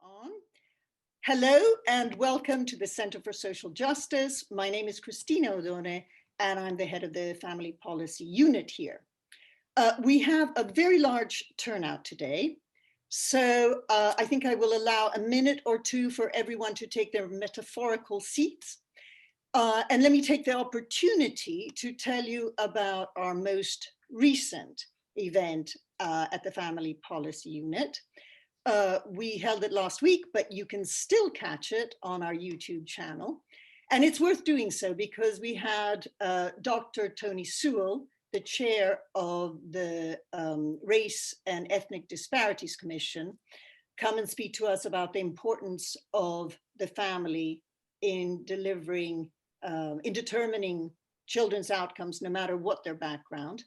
On. Hello and welcome to the Center for Social Justice. My name is Cristina Odone and I'm the head of the Family Policy Unit here. We have a very large turnout today, so I think I will allow a minute or two for everyone to take their metaphorical seats. And let me take the opportunity to tell you about our most recent event at the Family Policy Unit. We held it last week, but you can still catch it on our YouTube channel. And it's worth doing so because we had Dr. Tony Sewell, the chair of the Race and Ethnic Disparities Commission, come and speak to us about the importance of the family in delivering, in determining children's outcomes, no matter what their background.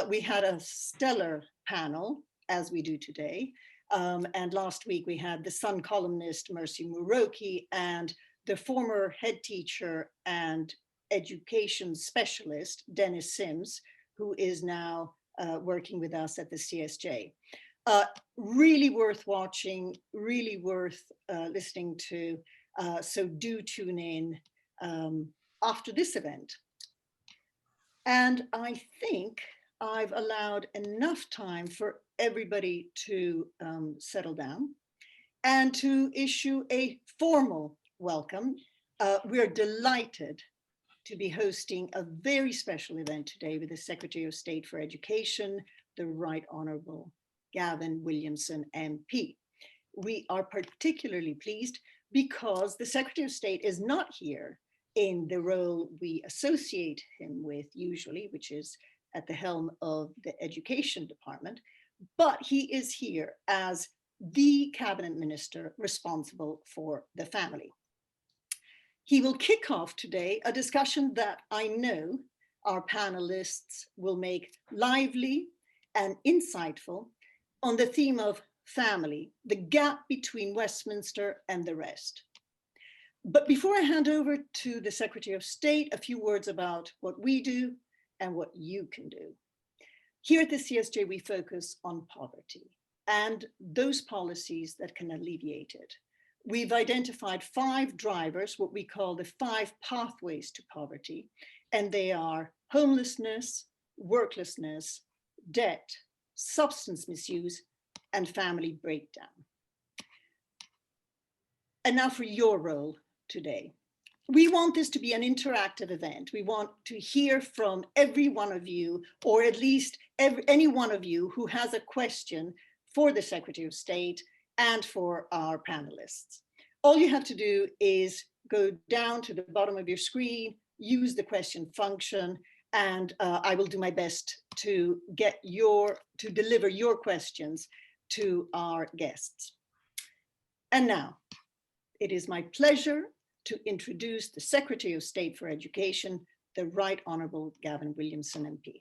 We had a stellar panel, as we do today. And last week we had the Sun columnist Mercy Muroki and the former head teacher and education specialist Dennis Sims, who is now working with us at the CSJ. Really worth watching, really worth listening to. So do tune in after this event. And I think I've allowed enough time for everybody to settle down and to issue a formal welcome. We're delighted to be hosting a very special event today with the Secretary of State for Education, the Right Honorable Gavin Williamson MP. We are particularly pleased because the Secretary of State is not here in the role we associate him with usually, which is at the helm of the Education Department, but he is here as the cabinet minister responsible for the family. He will kick off today a discussion that I know our panelists will make lively and insightful on the theme of family, the gap between Westminster and the rest. But before I hand over to the Secretary of State, a few words about what we do and what you can do. Here at the CSJ, we focus on poverty and those policies that can alleviate it. We've identified 5 drivers, what we call the 5 pathways to poverty, and they are homelessness, worklessness, debt, substance misuse, and family breakdown. And now for your role today. We want this to be an interactive event. We want to hear from every one of you, or at least any one of you who has a question for the Secretary of State and for our panelists. All you have to do is go down to the bottom of your screen, use the question function, and I will do my best to deliver your questions to our guests. And now, it is my pleasure to introduce the Secretary of State for Education, the Right Honorable Gavin Williamson MP.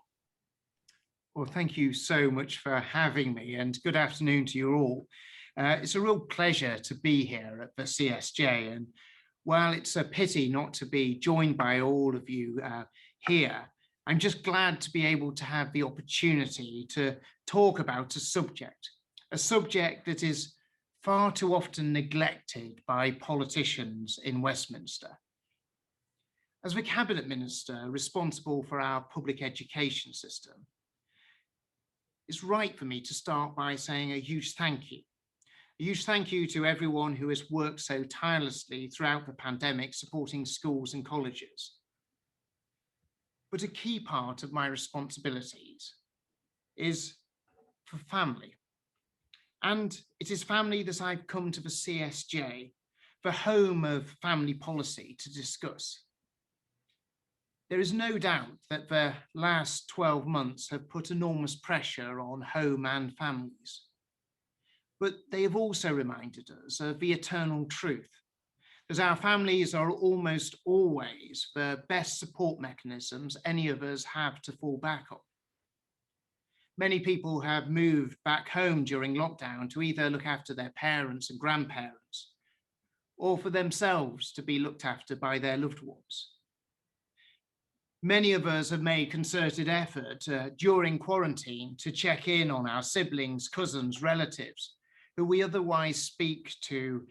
Well, thank you so much for having me, and good afternoon to you all. It's a real pleasure to be here at the CSJ, and while it's a pity not to be joined by all of you here, I'm just glad to be able to have the opportunity to talk about a subject that is far too often neglected by politicians in Westminster. As the Cabinet Minister responsible for our public education system, it's right for me to start by saying a huge thank you. A huge thank you to everyone who has worked so tirelessly throughout the pandemic supporting schools and colleges. But a key part of my responsibilities is for family. And it is family that I've come to the CSJ, the home of family policy, to discuss. There is no doubt that the last 12 months have put enormous pressure on home and families. But they have also reminded us of the eternal truth, that our families are almost always the best support mechanisms any of us have to fall back on. Many people have moved back home during lockdown to either look after their parents and grandparents, or for themselves to be looked after by their loved ones. Many of us have made concerted effort during quarantine to check in on our siblings, cousins, relatives who we otherwise speak to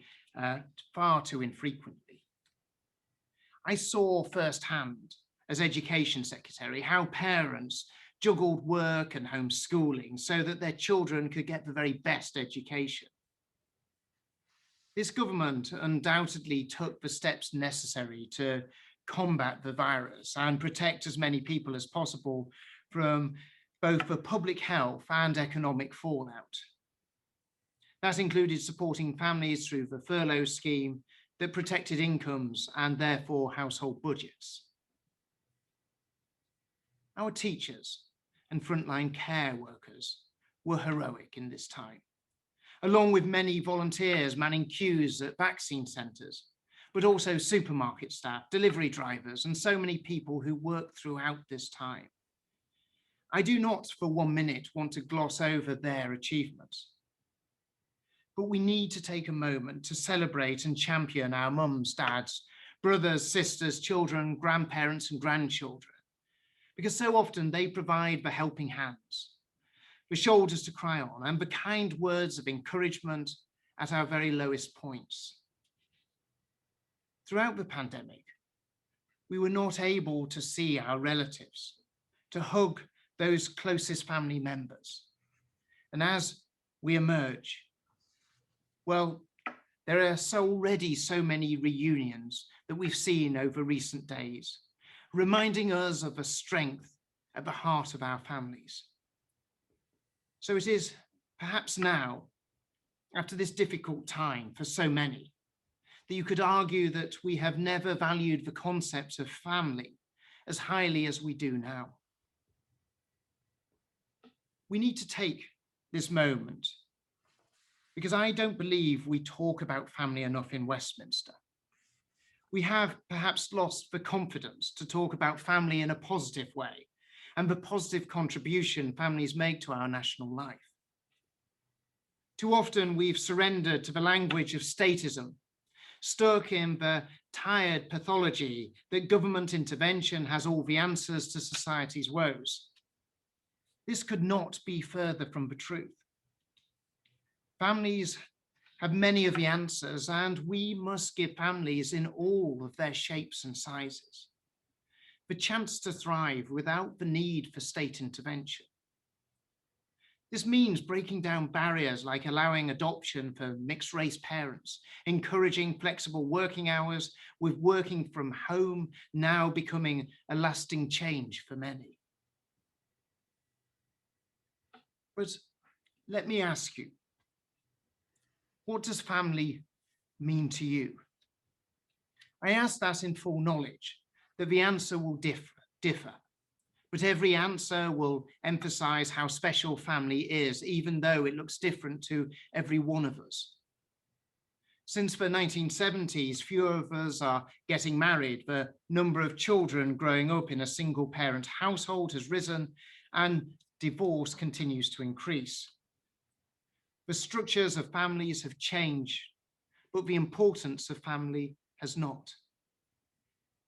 far too infrequently. I saw firsthand, as Education Secretary, how parents juggled work and homeschooling so that their children could get the very best education. This government undoubtedly took the steps necessary to combat the virus and protect as many people as possible from both the public health and economic fallout. That included supporting families through the furlough scheme that protected incomes and therefore household budgets. Our teachers and frontline care workers were heroic in this time, along with many volunteers manning queues at vaccine centres, but also supermarket staff, delivery drivers, and so many people who worked throughout this time. I do not for 1 minute want to gloss over their achievements, but we need to take a moment to celebrate and champion our mums, dads, brothers, sisters, children, grandparents, and grandchildren, because so often they provide the helping hands, the shoulders to cry on, and the kind words of encouragement at our very lowest points. Throughout the pandemic, we were not able to see our relatives, to hug those closest family members. And as we emerge, well, there are already so many reunions that we've seen over recent days, reminding us of the strength at the heart of our families. So it is perhaps now, after this difficult time for so many, that you could argue that we have never valued the concept of family as highly as we do now. We need to take this moment because I don't believe we talk about family enough in Westminster. We have perhaps lost the confidence to talk about family in a positive way and the positive contribution families make to our national life. Too often we've surrendered to the language of statism, stuck in the tired pathology that government intervention has all the answers to society's woes. This could not be further from the truth. Families have many of the answers, and we must give families in all of their shapes and sizes the chance to thrive without the need for state intervention. This means breaking down barriers like allowing adoption for mixed race parents, encouraging flexible working hours, with working from home now becoming a lasting change for many. But let me ask you, what does family mean to you? I ask that in full knowledge that the answer will differ, but every answer will emphasize how special family is, even though it looks different to every one of us. Since the 1970s, fewer of us are getting married. The number of children growing up in a single parent household has risen, and divorce continues to increase. The structures of families have changed, but the importance of family has not.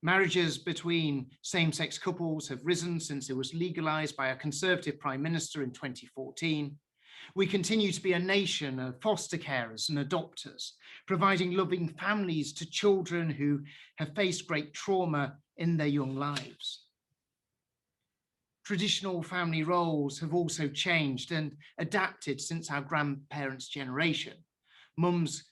Marriages between same-sex couples have risen since it was legalized by a Conservative Prime Minister in 2014. We continue to be a nation of foster carers and adopters, providing loving families to children who have faced great trauma in their young lives. Traditional family roles have also changed and adapted since our grandparents' generation. Mums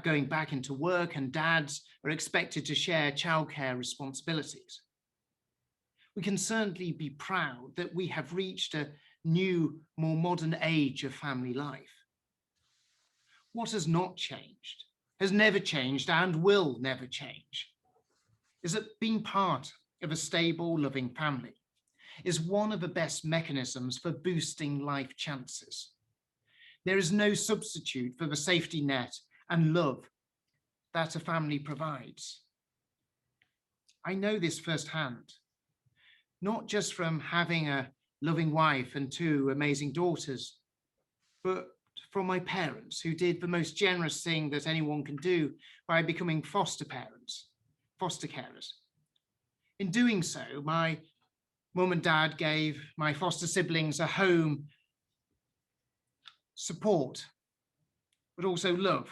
going back into work, and dads are expected to share childcare responsibilities. We can certainly be proud that we have reached a new, more modern age of family life. What has not changed, has never changed, and will never change, is that being part of a stable, loving family is one of the best mechanisms for boosting life chances. There is no substitute for the safety net and love that a family provides. I know this firsthand, not just from having a loving wife and 2 amazing daughters, but from my parents, who did the most generous thing that anyone can do by becoming foster carers. In doing so, my mum and dad gave my foster siblings a home, support, but also love,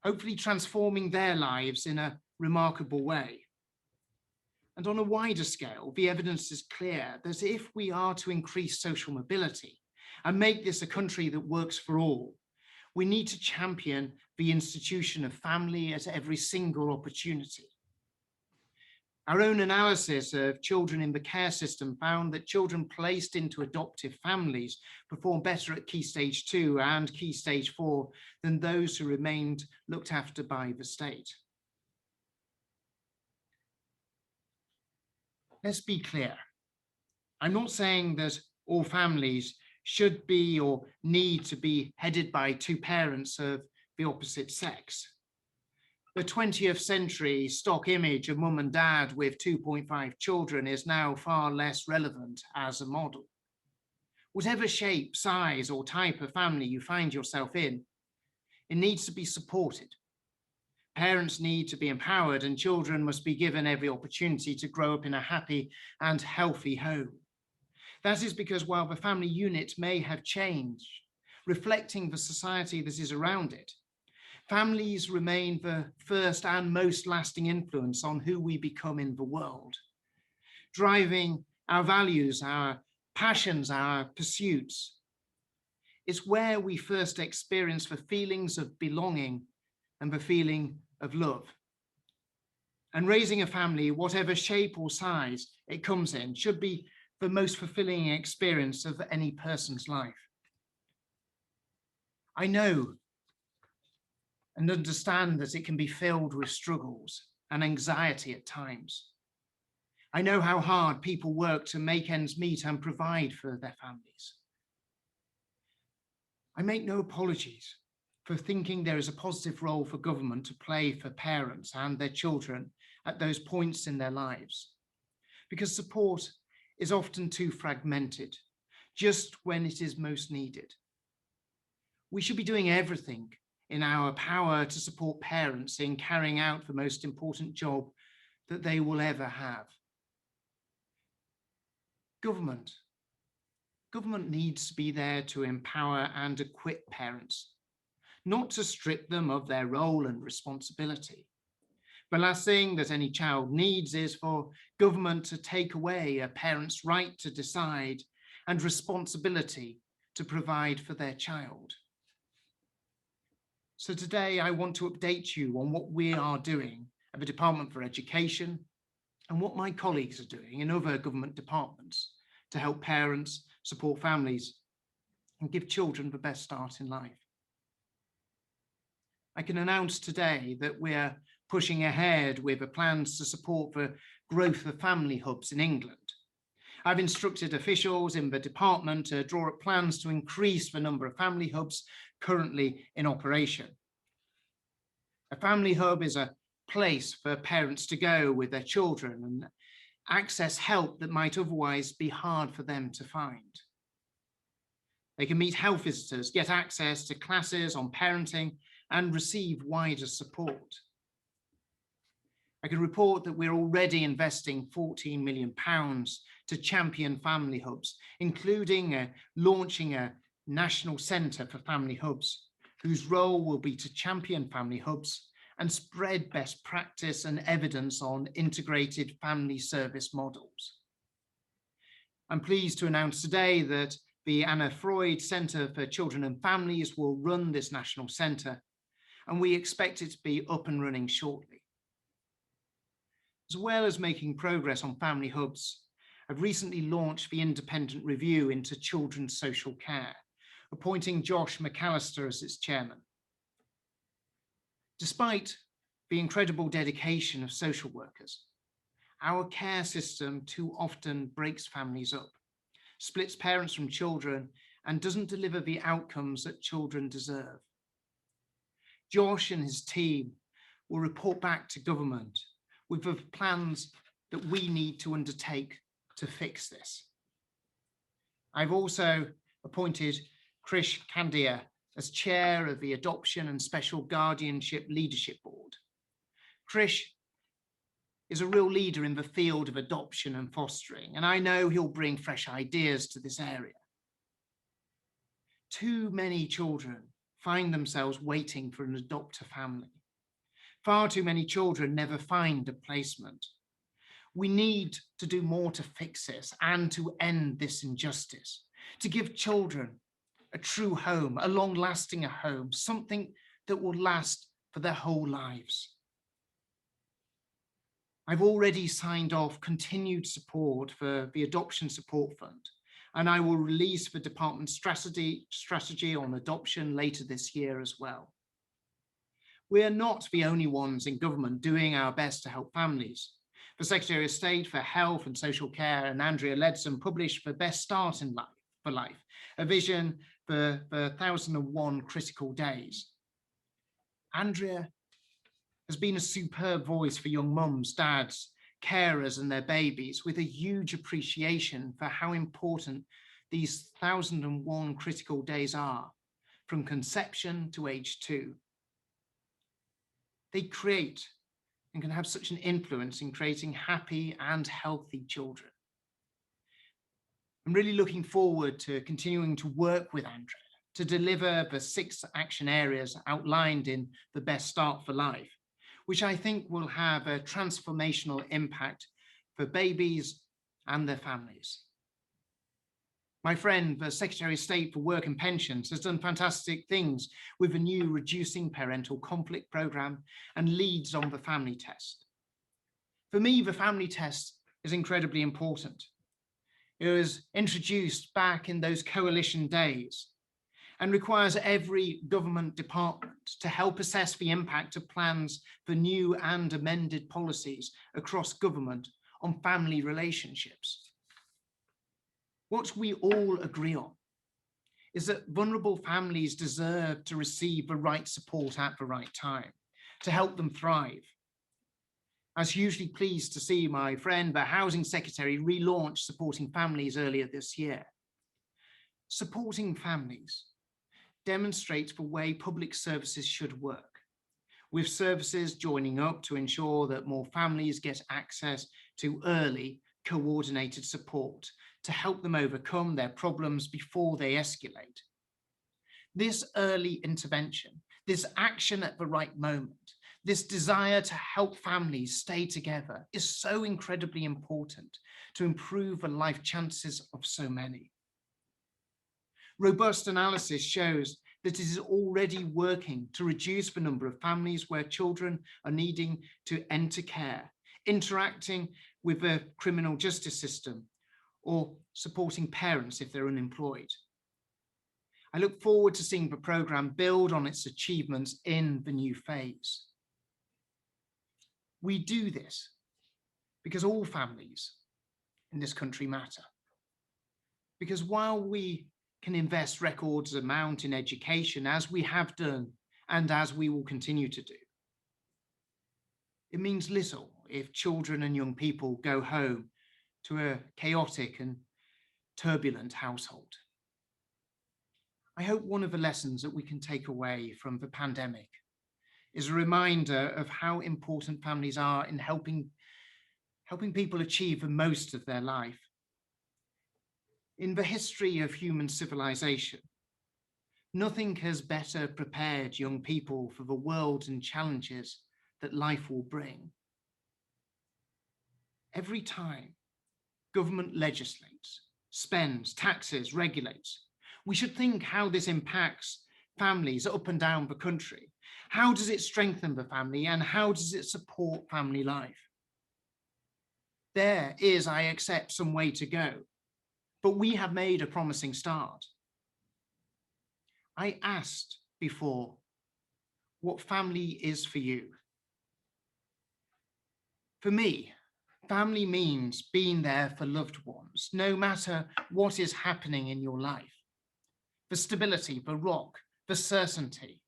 hopefully transforming their lives in a remarkable way. And on a wider scale, the evidence is clear that if we are to increase social mobility and make this a country that works for all, we need to champion the institution of family at every single opportunity. Our own analysis of children in the care system found that children placed into adoptive families perform better at Key Stage 2 and Key Stage 4 than those who remained looked after by the state. Let's be clear. I'm not saying that all families should be or need to be headed by two parents of the opposite sex. The 20th century stock image of mum and dad with 2.5 children is now far less relevant as a model. Whatever shape, size, or type of family you find yourself in, it needs to be supported. Parents need to be empowered, and children must be given every opportunity to grow up in a happy and healthy home. That is because while the family unit may have changed, reflecting the society that is around it, families remain the first and most lasting influence on who we become in the world, driving our values, our passions, our pursuits. It's where we first experience the feelings of belonging and the feeling of love. And raising a family, whatever shape or size it comes in, should be the most fulfilling experience of any person's life. I know and understand that it can be filled with struggles and anxiety at times. I know how hard people work to make ends meet and provide for their families. I make no apologies for thinking there is a positive role for government to play for parents and their children at those points in their lives, because support is often too fragmented, just when it is most needed. We should be doing everything in our power to support parents in carrying out the most important job that they will ever have. Government needs to be there to empower and equip parents, not to strip them of their role and responsibility. The last thing that any child needs is for government to take away a parent's right to decide and responsibility to provide for their child. So today I want to update you on what we are doing at the Department for Education and what my colleagues are doing in other government departments to help parents, support families, and give children the best start in life. I can announce today that we're pushing ahead with the plans to support the growth of family hubs in England. I've instructed officials in the department to draw up plans to increase the number of family hubs currently in operation. A family hub is a place for parents to go with their children and access help that might otherwise be hard for them to find. They can meet health visitors, get access to classes on parenting, and receive wider support. I can report that we're already investing £14 million to champion family hubs, including launching a national centre for family hubs, whose role will be to champion family hubs and spread best practice and evidence on integrated family service models. I'm pleased to announce today that the Anna Freud Centre for Children and Families will run this national centre, and we expect it to be up and running shortly. As well as making progress on family hubs, I've recently launched the independent review into children's social care, appointing Josh McAllister as its chairman. Despite the incredible dedication of social workers, our care system too often breaks families up, splits parents from children, and doesn't deliver the outcomes that children deserve. Josh and his team will report back to government with the plans that we need to undertake to fix this. I've also appointed Krish Kandia as chair of the Adoption and Special Guardianship Leadership Board. Krish is a real leader in the field of adoption and fostering, and I know he'll bring fresh ideas to this area. Too many children find themselves waiting for an adoptive family. Far too many children never find a placement. We need to do more to fix this and to end this injustice, to give children a true home, a long-lasting home, something that will last for their whole lives. I've already signed off continued support for the Adoption Support Fund, and I will release the department's strategy on adoption later this year as well. We are not the only ones in government doing our best to help families. The Secretary of State for Health and Social Care and Andrea Leadsom published The Best Start in Life for Life, a vision for the 1001 critical days. Andrea has been a superb voice for young mums, dads, carers and their babies, with a huge appreciation for how important these 1001 critical days are, from conception to age 2. They create and can have such an influence in creating happy and healthy children. I'm really looking forward to continuing to work with Andrea to deliver the 6 action areas outlined in The Best Start for Life, which I think will have a transformational impact for babies and their families. My friend, the Secretary of State for Work and Pensions, has done fantastic things with the new Reducing Parental Conflict programme and leads on the family test. For me, the family test is incredibly important. It was introduced back in those coalition days and requires every government department to help assess the impact of plans for new and amended policies across government on family relationships. What we all agree on is that vulnerable families deserve to receive the right support at the right time to help them thrive. I was hugely pleased to see my friend, the Housing Secretary, relaunch Supporting Families earlier this year. Supporting families demonstrates the way public services should work, with services joining up to ensure that more families get access to early, coordinated support to help them overcome their problems before they escalate. This early intervention, this action at the right moment, this desire to help families stay together is so incredibly important to improve the life chances of so many. Robust analysis shows that it is already working to reduce the number of families where children are needing to enter care, interacting with the criminal justice system, or supporting parents if they're unemployed. I look forward to seeing the programme build on its achievements in the new phase. We do this because all families in this country matter. Because while we can invest records amount in education, as we have done and as we will continue to do, it means little if children and young people go home to a chaotic and turbulent household. I hope one of the lessons that we can take away from the pandemic is a reminder of how important families are in helping people achieve the most of their life. In the history of human civilization, nothing has better prepared young people for the world and challenges that life will bring. Every time government legislates, spends, taxes, regulates, we should think how this impacts families up and down the country. How does it strengthen the family and how does it support family life? There is, I accept, some way to go, but we have made a promising start. I asked before what family is for you. For me, family means being there for loved ones, no matter what is happening in your life. The stability, the rock, the certainty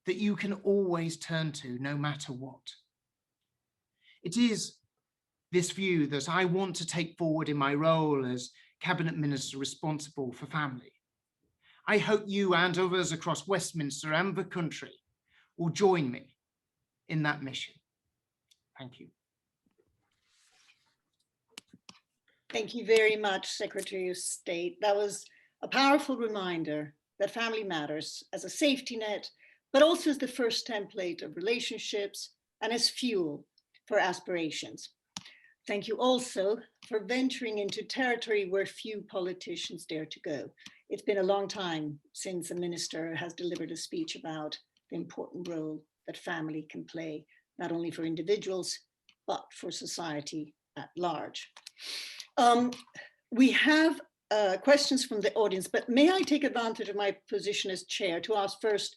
that you can always turn to no matter what. It is this view that I want to take forward in my role as Cabinet Minister responsible for family. I hope you and others across Westminster and the country will join me in that mission. Thank you. Thank you very much, Secretary of State. That was a powerful reminder that family matters as a safety net, but also as the first template of relationships and as fuel for aspirations. Thank you also for venturing into territory where few politicians dare to go. It's been a long time since a minister has delivered a speech about the important role that family can play, not only for individuals, but for society at large. We have questions from the audience, but may I take advantage of my position as chair to ask first,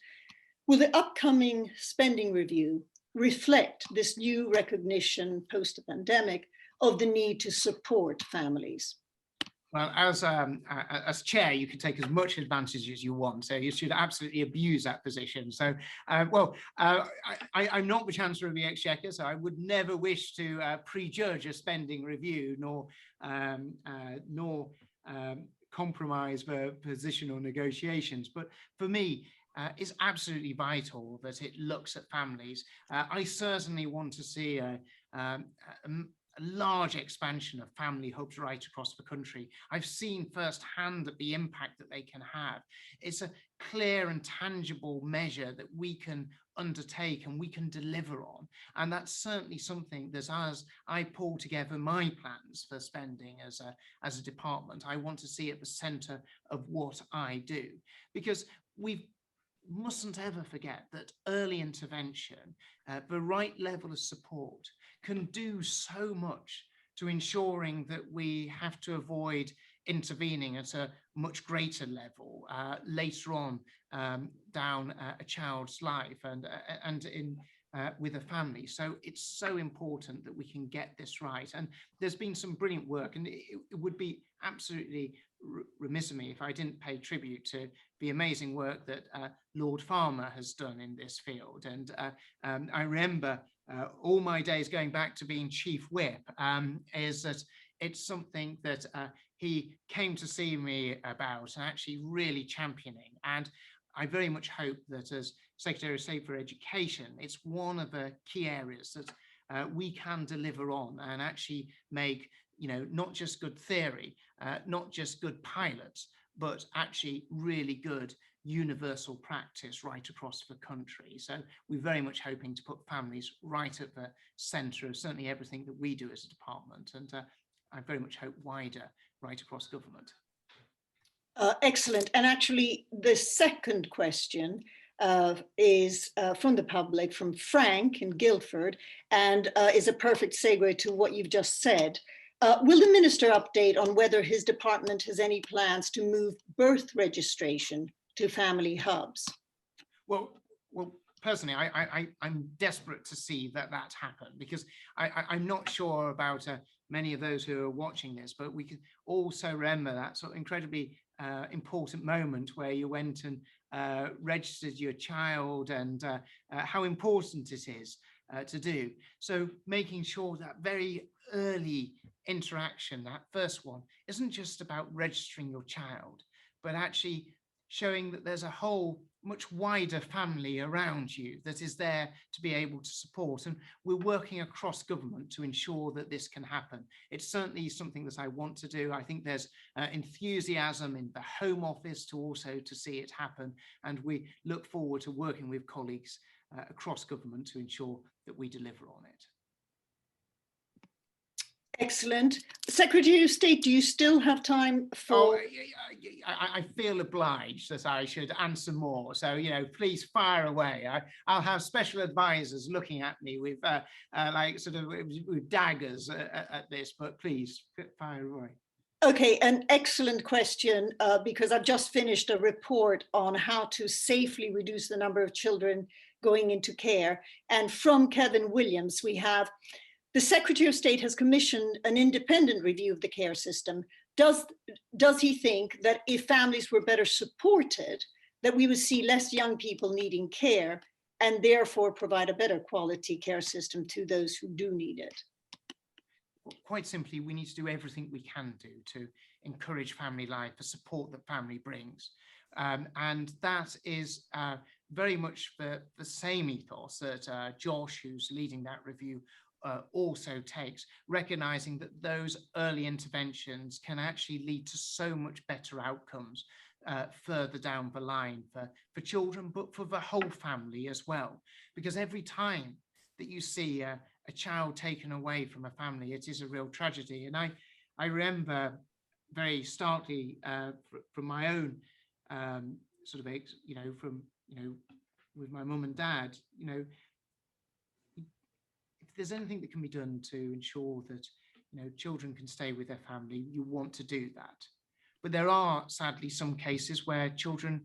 will the upcoming spending review reflect this new recognition post the pandemic of the need to support families? Well, as chair, you can take as much advantage as you want, so you should absolutely abuse that position. So, I'm not the Chancellor of the Exchequer, so I would never wish to prejudge a spending review, nor compromise the position or negotiations. But for me, it's absolutely vital that it looks at families. I certainly want to see a large expansion of family hubs right across the country. I've seen firsthand the impact that they can have. It's a clear and tangible measure that we can undertake and we can deliver on. And that's certainly something that as I pull together my plans for spending as a department, I want to see at the centre of what I do. Because we mustn't ever forget that early intervention, the right level of support, can do so much to ensuring that we have to avoid intervening at a much greater level later on down a child's life and in with a family. So it's so important that we can get this right. And there's been some brilliant work, and it would be absolutely remiss of me if I didn't pay tribute to the amazing work that Lord Farmer has done in this field. And I remember all my days going back to being Chief Whip, is that it's something that he came to see me about and actually really championing. And I very much hope that as Secretary of State for Education, it's one of the key areas that we can deliver on and actually make, not just good theory, not just good pilots, but actually really good universal practice right across the country. So we're very much hoping to put families right at the centre of certainly everything that we do as a department, and I very much hope wider right across government. Excellent. And actually the second question is from the public, from Frank in Guildford, and is a perfect segue to what you've just said. Will the minister update on whether his department has any plans to move birth registration to family hubs? Well, personally, I'm desperate to see that happen, because I'm not sure about many of those who are watching this, but we can also remember that sort of incredibly important moment where you went and registered your child, and how important it is to do. So making sure that very early interaction, that first one, isn't just about registering your child, but actually showing that there's a whole much wider family around you that is there to be able to support. And we're working across government to ensure that this can happen. It's certainly something that I want to do. I think there's enthusiasm in the Home Office to also to see it happen. And we look forward to working with colleagues across government to ensure that we deliver on it. Excellent. Secretary of State, do you still have time for... Oh, I feel obliged that I should answer more. So, please fire away. I'll have special advisors looking at me with with daggers at this, but please fire away. Okay, an excellent question, because I've just finished a report on how to safely reduce the number of children going into care. And from Kevin Williams, we have: the Secretary of State has commissioned an independent review of the care system. Does he think that if families were better supported, that we would see less young people needing care and therefore provide a better quality care system to those who do need it? Well, quite simply, we need to do everything we can do to encourage family life, the support that family brings. And that is very much the same ethos that Josh, who's leading that review, also takes, recognizing that those early interventions can actually lead to so much better outcomes further down the line for children, but for the whole family as well. Because every time that you see a child taken away from a family, it is a real tragedy. And I remember very starkly from my own sort of, with my mum and dad, if there's anything that can be done to ensure that, children can stay with their family, you want to do that. But there are sadly some cases where children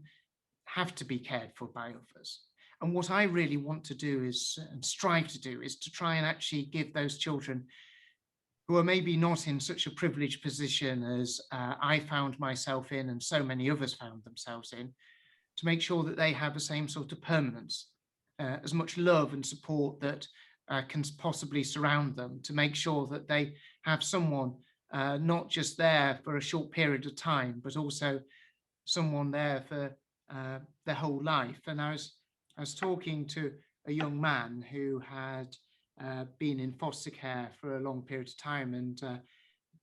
have to be cared for by others. And what I really want to do is, and strive to do, is to try and actually give those children who are maybe not in such a privileged position as I found myself in and so many others found themselves in, to make sure that they have the same sort of permanence, as much love and support that can possibly surround them, to make sure that they have someone not just there for a short period of time, but also someone there for their whole life. And I was talking to a young man who had been in foster care for a long period of time and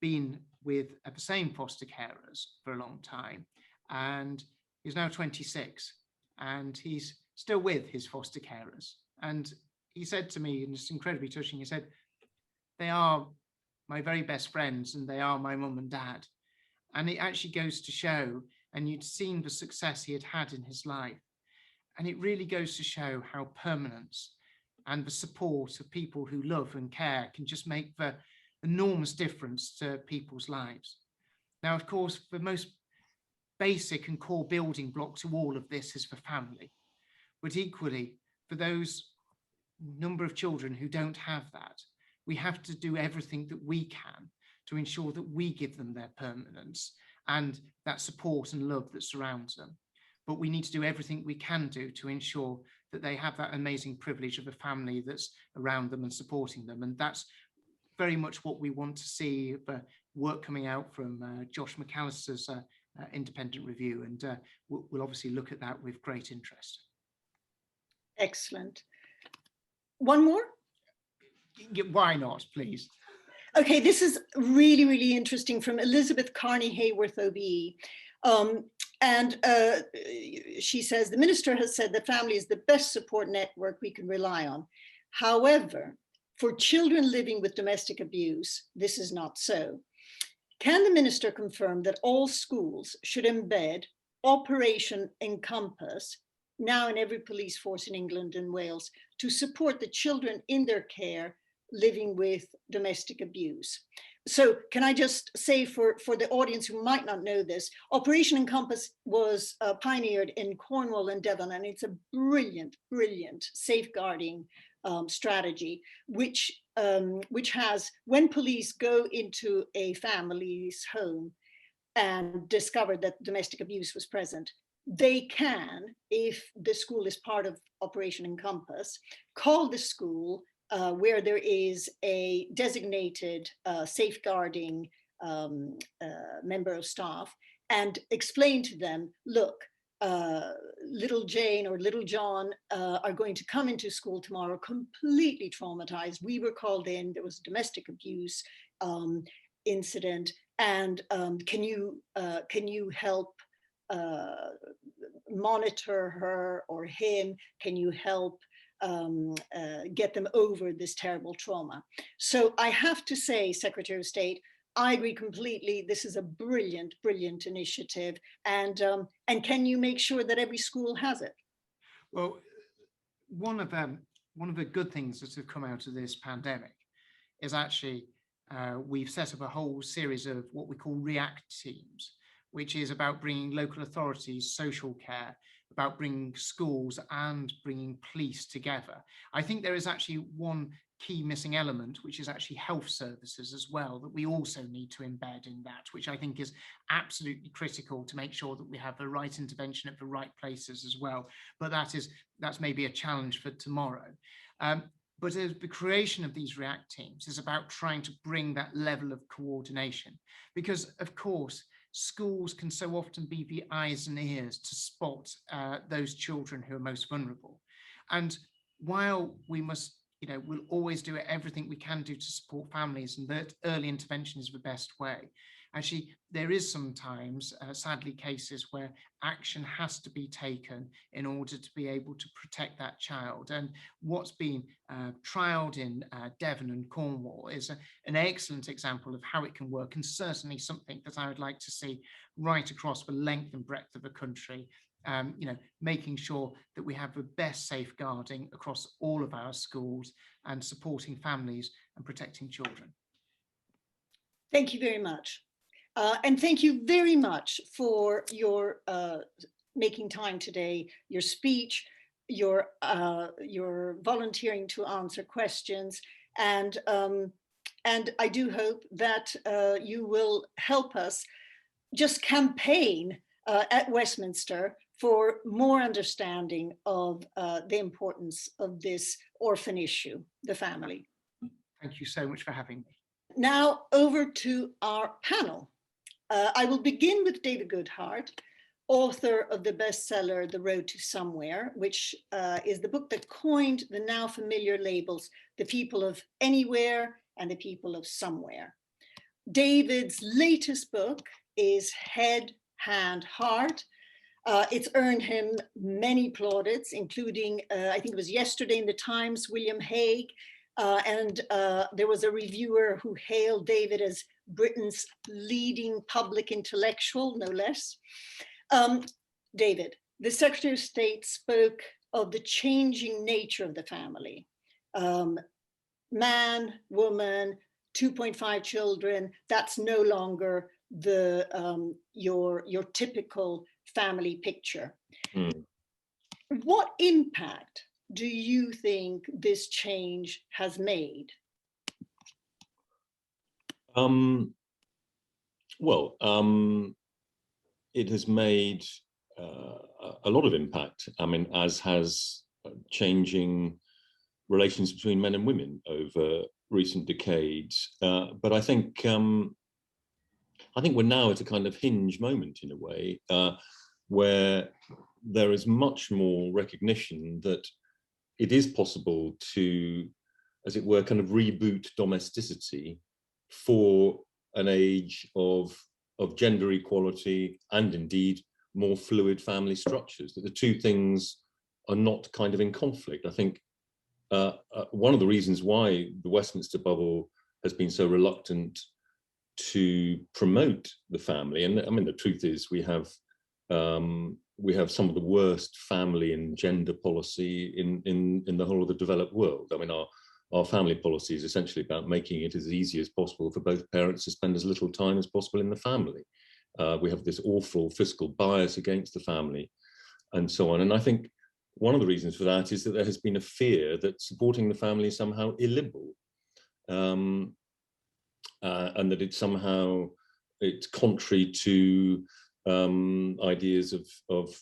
been with the same foster carers for a long time. And he's now 26 and he's still with his foster carers. And he said to me, and it's incredibly touching, he said, they are my very best friends and they are my mum and dad. And it actually goes to show, and you'd seen the success he had had in his life. And it really goes to show how permanence and the support of people who love and care can just make the enormous difference to people's lives. Now, of course, the most basic and core building block to all of this is the family. But equally, for those number of children who don't have that, we have to do everything that we can to ensure that we give them their permanence and that support and love that surrounds them. But we need to do everything we can do to ensure that they have that amazing privilege of a family that's around them and supporting them. And that's very much what we want to see, the work coming out from Josh McAllister's independent review. And we'll obviously look at that with great interest. Excellent. One more? Why not, please? Okay, this is really, really interesting from Elizabeth Carney Hayworth OBE. She says, the minister has said that family is the best support network we can rely on. However, for children living with domestic abuse, this is not so. Can the minister confirm that all schools should embed Operation Encompass, now in every police force in England and Wales, to support the children in their care living with domestic abuse? So can I just say for the audience who might not know this, Operation Encompass was pioneered in Cornwall and Devon, and it's a brilliant, brilliant safeguarding strategy, which has, when police go into a family's home and discover that domestic abuse was present, they can, if the school is part of Operation Encompass, call the school where there is a designated safeguarding member of staff and explain to them, look, little Jane or little John are going to come into school tomorrow completely traumatized. We were called in, there was a domestic abuse incident, and can you help monitor her or him? Can you help get them over this terrible trauma? So I have to say, Secretary of State, I agree completely. This is a brilliant, brilliant initiative. And can you make sure that every school has it? Well, one of the good things that have come out of this pandemic is actually we've set up a whole series of what we call REACT teams, which is about bringing local authorities, social care, about bringing schools and bringing police together. I think there is actually one key missing element, which is actually health services as well, that we also need to embed in that, which I think is absolutely critical to make sure that we have the right intervention at the right places as well. But that's maybe a challenge for tomorrow. But the creation of these REACT teams is about trying to bring that level of coordination, because of course, schools can so often be the eyes and ears to spot those children who are most vulnerable. And while we must we'll always do everything we can do to support families, and that early intervention is the best way. Actually, there is sometimes, sadly, cases where action has to be taken in order to be able to protect that child. And what's been trialled in Devon and Cornwall is an excellent example of how it can work, and certainly something that I would like to see right across the length and breadth of the country. Making sure that we have the best safeguarding across all of our schools and supporting families and protecting children. Thank you very much. And thank you very much for your making time today, your speech, your volunteering to answer questions. And I do hope that you will help us just campaign at Westminster for more understanding of the importance of this orphan issue, the family. Thank you so much for having me. Now over to our panel. I will begin with David Goodhart, author of the bestseller, The Road to Somewhere, which is the book that coined the now familiar labels, The People of Anywhere and The People of Somewhere. David's latest book is Head, Hand, Heart. It's earned him many plaudits, including, I think it was yesterday in the Times, William Hague, and there was a reviewer who hailed David as Britain's leading public intellectual, no less. David, the Secretary of State spoke of the changing nature of the family. Man, woman, 2.5 children, that's no longer the your typical family picture. What impact do you think this change has made? It has made a lot of impact. I mean, as has changing relations between men and women over recent decades. But I think we're now at a kind of hinge moment in a way, where there is much more recognition that it is possible to, as it were, kind of reboot domesticity for an age of gender equality and indeed more fluid family structures, that the two things are not kind of in conflict. I think one of the reasons why the Westminster bubble has been so reluctant to promote the family, and I mean, the truth is we have some of the worst family and gender policy in the whole of the developed world. I mean, our family policy is essentially about making it as easy as possible for both parents to spend as little time as possible in the family. We have this awful fiscal bias against the family and so on. And I think one of the reasons for that is that there has been a fear that supporting the family is somehow illiberal, and that it's contrary to ideas of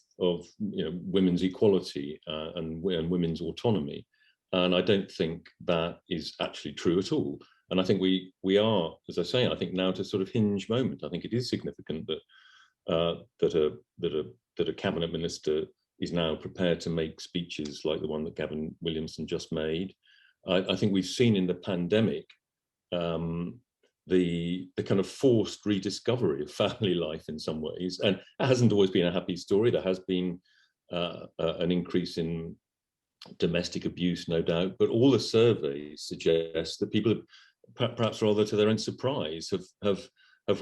women's equality and women's autonomy. And I don't think that is actually true at all. And I think we are, as I say, I think now at a sort of hinge moment. I think it is significant that a cabinet minister is now prepared to make speeches like the one that Gavin Williamson just made. I think we've seen in the pandemic the kind of forced rediscovery of family life in some ways, and it hasn't always been a happy story. There has been an increase in domestic abuse, no doubt, but all the surveys suggest that people, perhaps rather to their own surprise, have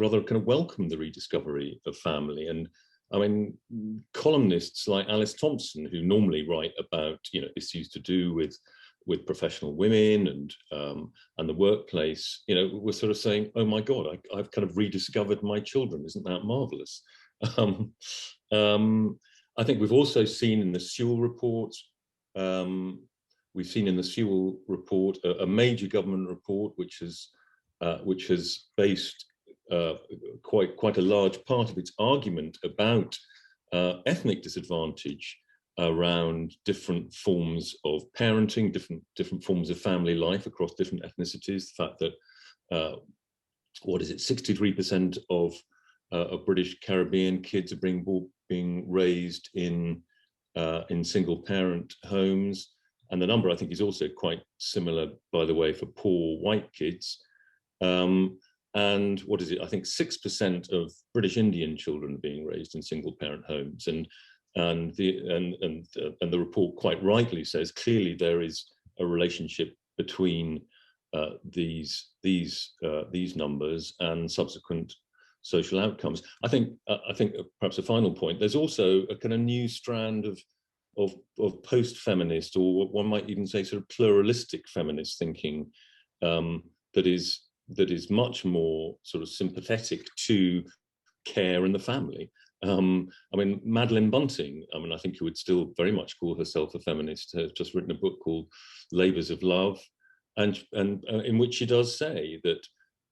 rather kind of welcomed the rediscovery of family. And I mean, columnists like Alice Thompson, who normally write about issues to do with professional women and the workplace, were sort of saying, "Oh my God, I've kind of rediscovered my children. Isn't that marvelous?" I think we've also seen in the Sewell report. We've seen in the Sewell report a major government report which has based quite a large part of its argument about ethnic disadvantage around different forms of parenting, different forms of family life across different ethnicities. The fact that 63% of British Caribbean kids are being raised in single parent homes. And the number, I think, is also quite similar, by the way, for poor white kids. And what is it? I think 6% of British Indian children are being raised in single-parent homes, and the report quite rightly says clearly there is a relationship between these numbers and subsequent social outcomes. I think perhaps a final point. There's also a kind of new strand of post-feminist, or one might even say sort of pluralistic feminist thinking that is much more sort of sympathetic to care in the family. I mean, Madeline Bunting, I mean, I think you would still very much call herself a feminist, has just written a book called Labours of Love, and in which she does say that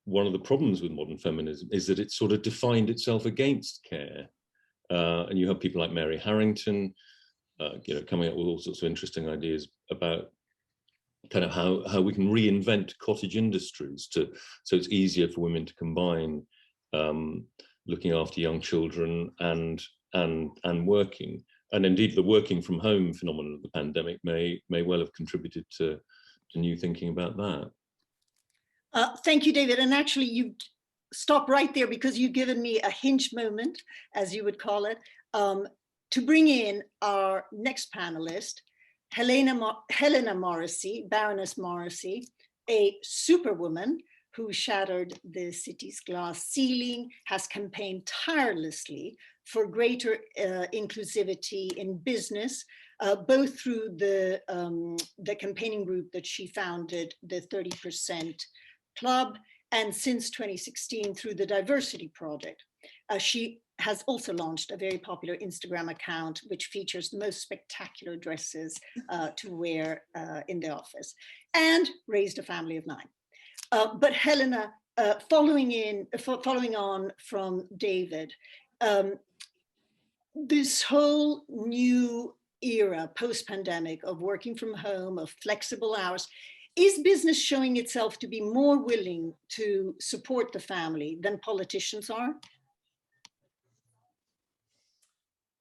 one of the problems with modern feminism is that it's sort of defined itself against care. And you have people like Mary Harrington, coming up with all sorts of interesting ideas about kind of how we can reinvent cottage industries so it's easier for women to combine looking after young children and working. And indeed, the working from home phenomenon of the pandemic may well have contributed to new thinking about that. Thank you, David. And actually, you stop right there because you've given me a hinge moment, as you would call it, to bring in our next panelist, Helena Morrissey, Baroness Morrissey, a superwoman who shattered the city's glass ceiling, has campaigned tirelessly for greater inclusivity in business, both through the campaigning group that she founded, the 30% Club, and since 2016 through the Diversity Project. She has also launched a very popular Instagram account which features the most spectacular dresses to wear in the office, and raised a family of 9. But Helena, following on from David, this whole new era post-pandemic of working from home, of flexible hours, is business showing itself to be more willing to support the family than politicians are?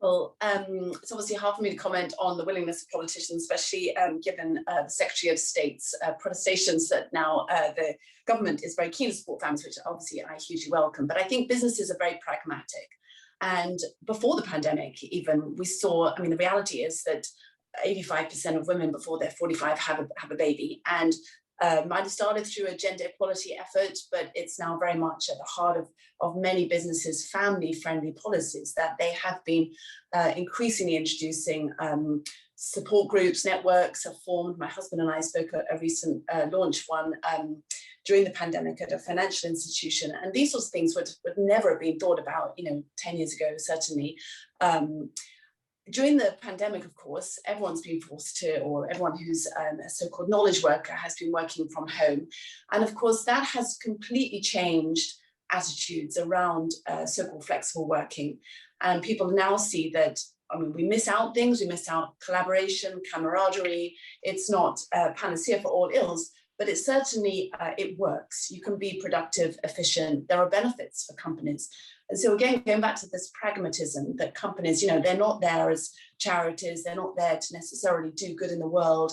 Well, it's obviously hard for me to comment on the willingness of politicians, especially given the Secretary of State's protestations that now the government is very keen to support families, which obviously I hugely welcome. But I think businesses are very pragmatic. And before the pandemic, even, we saw, I mean, the reality is that 85% of women before they're 45 have a baby. And might have started through a gender equality effort, but it's now very much at the heart of many businesses' family-friendly policies that they have been increasingly introducing. Support groups, networks are formed. My husband and I spoke at a recent launch one during the pandemic at a financial institution, and these sorts of things would never have been thought about, 10 years ago, certainly. During the pandemic, of course, everyone's been forced to, or everyone who's a so-called knowledge worker has been working from home. And of course, that has completely changed attitudes around so-called flexible working. And people now see that, I mean, we miss out things, we miss out collaboration, camaraderie. It's not a panacea for all ills, but it certainly, it works. You can be productive, efficient. There are benefits for companies. And so again, going back to this pragmatism that companies, they're not there as charities, they're not there to necessarily do good in the world.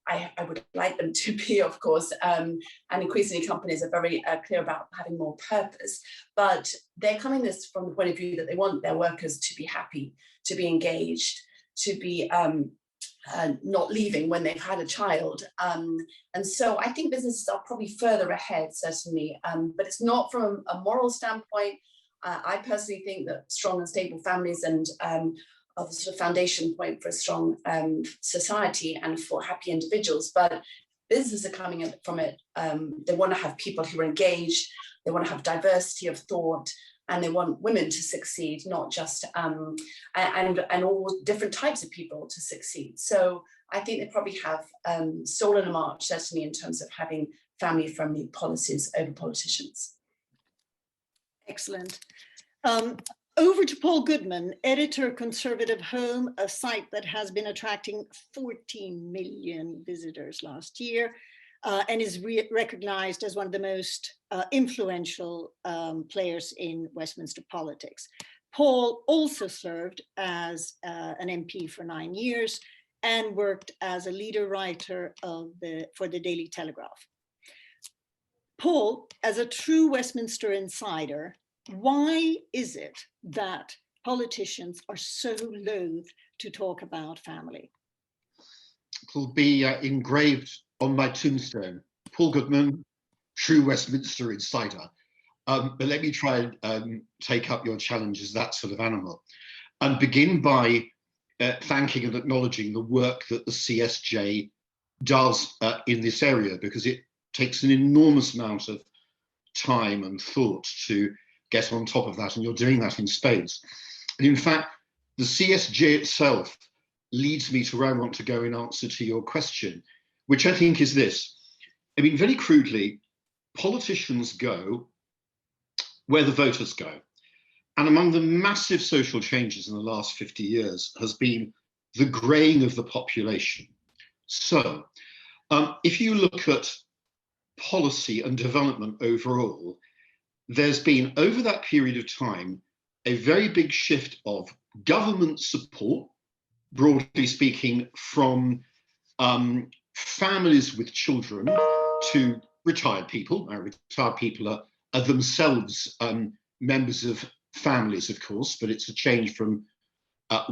I would like them to be, of course, and increasingly companies are very clear about having more purpose, but they're coming this from the point of view that they want their workers to be happy, to be engaged, to be not leaving when they've had a child. And so I think businesses are probably further ahead, certainly, but it's not from a moral standpoint. I personally think that strong and stable families and are the sort of foundation point for a strong society and for happy individuals. But businesses are coming from it. They want to have people who are engaged. They want to have diversity of thought, and they want women to succeed, not just and all different types of people to succeed. So I think they probably have stolen a march, certainly in terms of having family-friendly policies over politicians. Excellent. Over to Paul Goodman, editor, Conservative Home, a site that has been attracting 14 million visitors last year and is recognized as one of the most influential players in Westminster politics. Paul also served as an MP for 9 years and worked as a leader writer for the Daily Telegraph. Paul, as a true Westminster insider, why is it that politicians are so loath to talk about family? It will be engraved on my tombstone. Paul Goodman, true Westminster insider. But let me try and take up your challenge as that sort of animal, and begin by thanking and acknowledging the work that the CSJ does in this area, because it takes an enormous amount of time and thought to get on top of that, and you're doing that in spades. And in fact, the CSJ itself leads me to where I want to go in answer to your question, which I think is this. I mean, very crudely, politicians go where the voters go. And among the massive social changes in the last 50 years has been the greying of the population. So if you look at policy and development overall, there's been, over that period of time, a very big shift of government support, broadly speaking, from families with children to retired people. Now, retired people are themselves members of families, of course, but it's a change from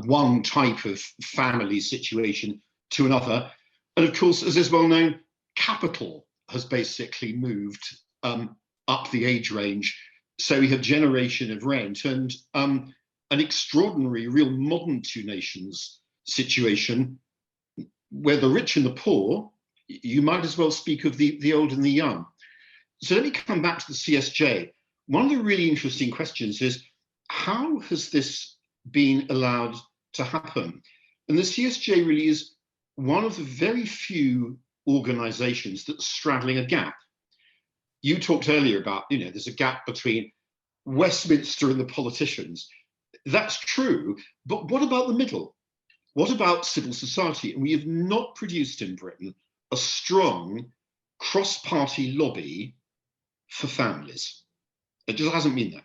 one type of family situation to another. And of course, as is well known, capital has basically moved up the age range. So we have generation of rent and an extraordinary, real modern two nations situation where the rich and the poor, you might as well speak of the old and the young. So let me come back to the CSJ. One of the really interesting questions is, how has this been allowed to happen? And the CSJ really is one of the very few organizations that's straddling a gap. You talked earlier about, there's a gap between Westminster and the politicians. That's true, but what about the middle? What about civil society? And we have not produced in Britain a strong cross-party lobby for families. It just hasn't been there.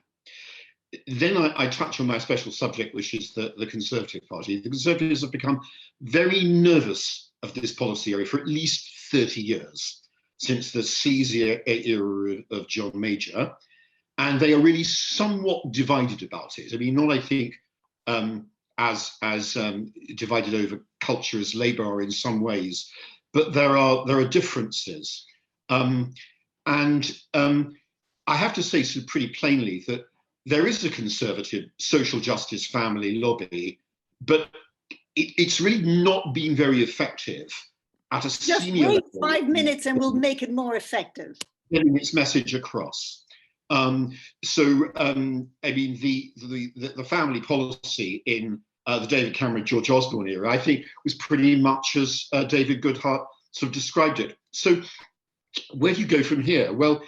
Then I touch on my special subject, which is the Conservative Party. The Conservatives have become very nervous of this policy area for at least 30 years, since the Caesar era of John Major, and they are really somewhat divided about it. I mean, not, I think, as divided over culture as Labour are in some ways, but there are differences. I have to say so pretty plainly that there is a Conservative social justice family lobby, but it's really not been very effective at a senior level. Just wait 5 minutes and we'll make it more effective. Getting its message across. I mean, the family policy in the David Cameron, George Osborn era, I think, was pretty much as David Goodhart sort of described it. So where do you go from here? Well,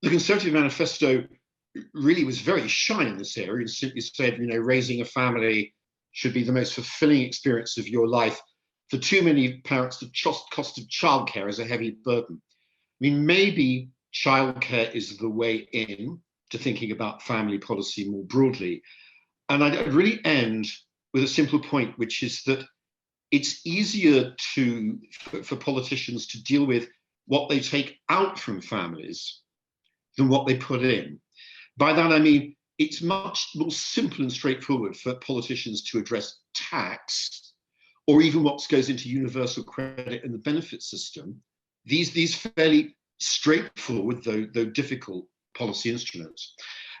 the Conservative Manifesto really was very shy in this area. It simply said, raising a family should be the most fulfilling experience of your life. For too many parents, the cost of childcare is a heavy burden. I mean, maybe childcare is the way in to thinking about family policy more broadly. And I'd really end with a simple point, which is that it's easier for politicians to deal with what they take out from families than what they put in. By that, I mean, it's much more simple and straightforward for politicians to address tax, or even what goes into universal credit and the benefit system, these fairly straightforward, though difficult policy instruments,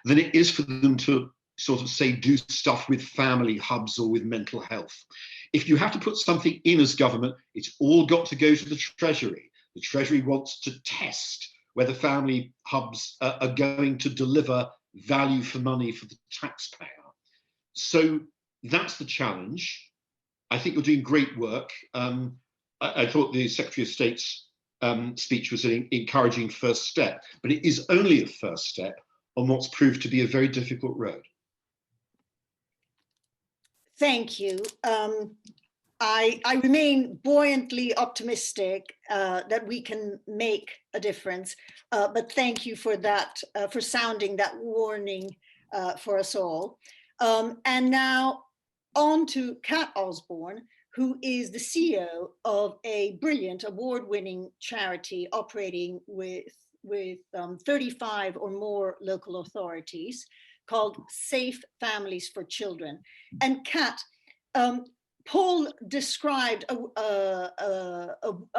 than it is for them to sort of say, do stuff with family hubs or with mental health. If you have to put something in as government, it's all got to go to the Treasury. The Treasury wants to test whether family hubs are going to deliver value for money for the taxpayer. So that's the challenge. I think you're doing great work. I thought the Secretary of State's speech was an encouraging first step, but it is only a first step on what's proved to be a very difficult road. Thank you. I remain buoyantly optimistic that we can make a difference, but thank you for that, for sounding that warning for us all. And now on to Kat Osborn, who is the CEO of a brilliant award-winning charity operating with 35 or more local authorities called Safe Families for Children. And Kat, Paul described a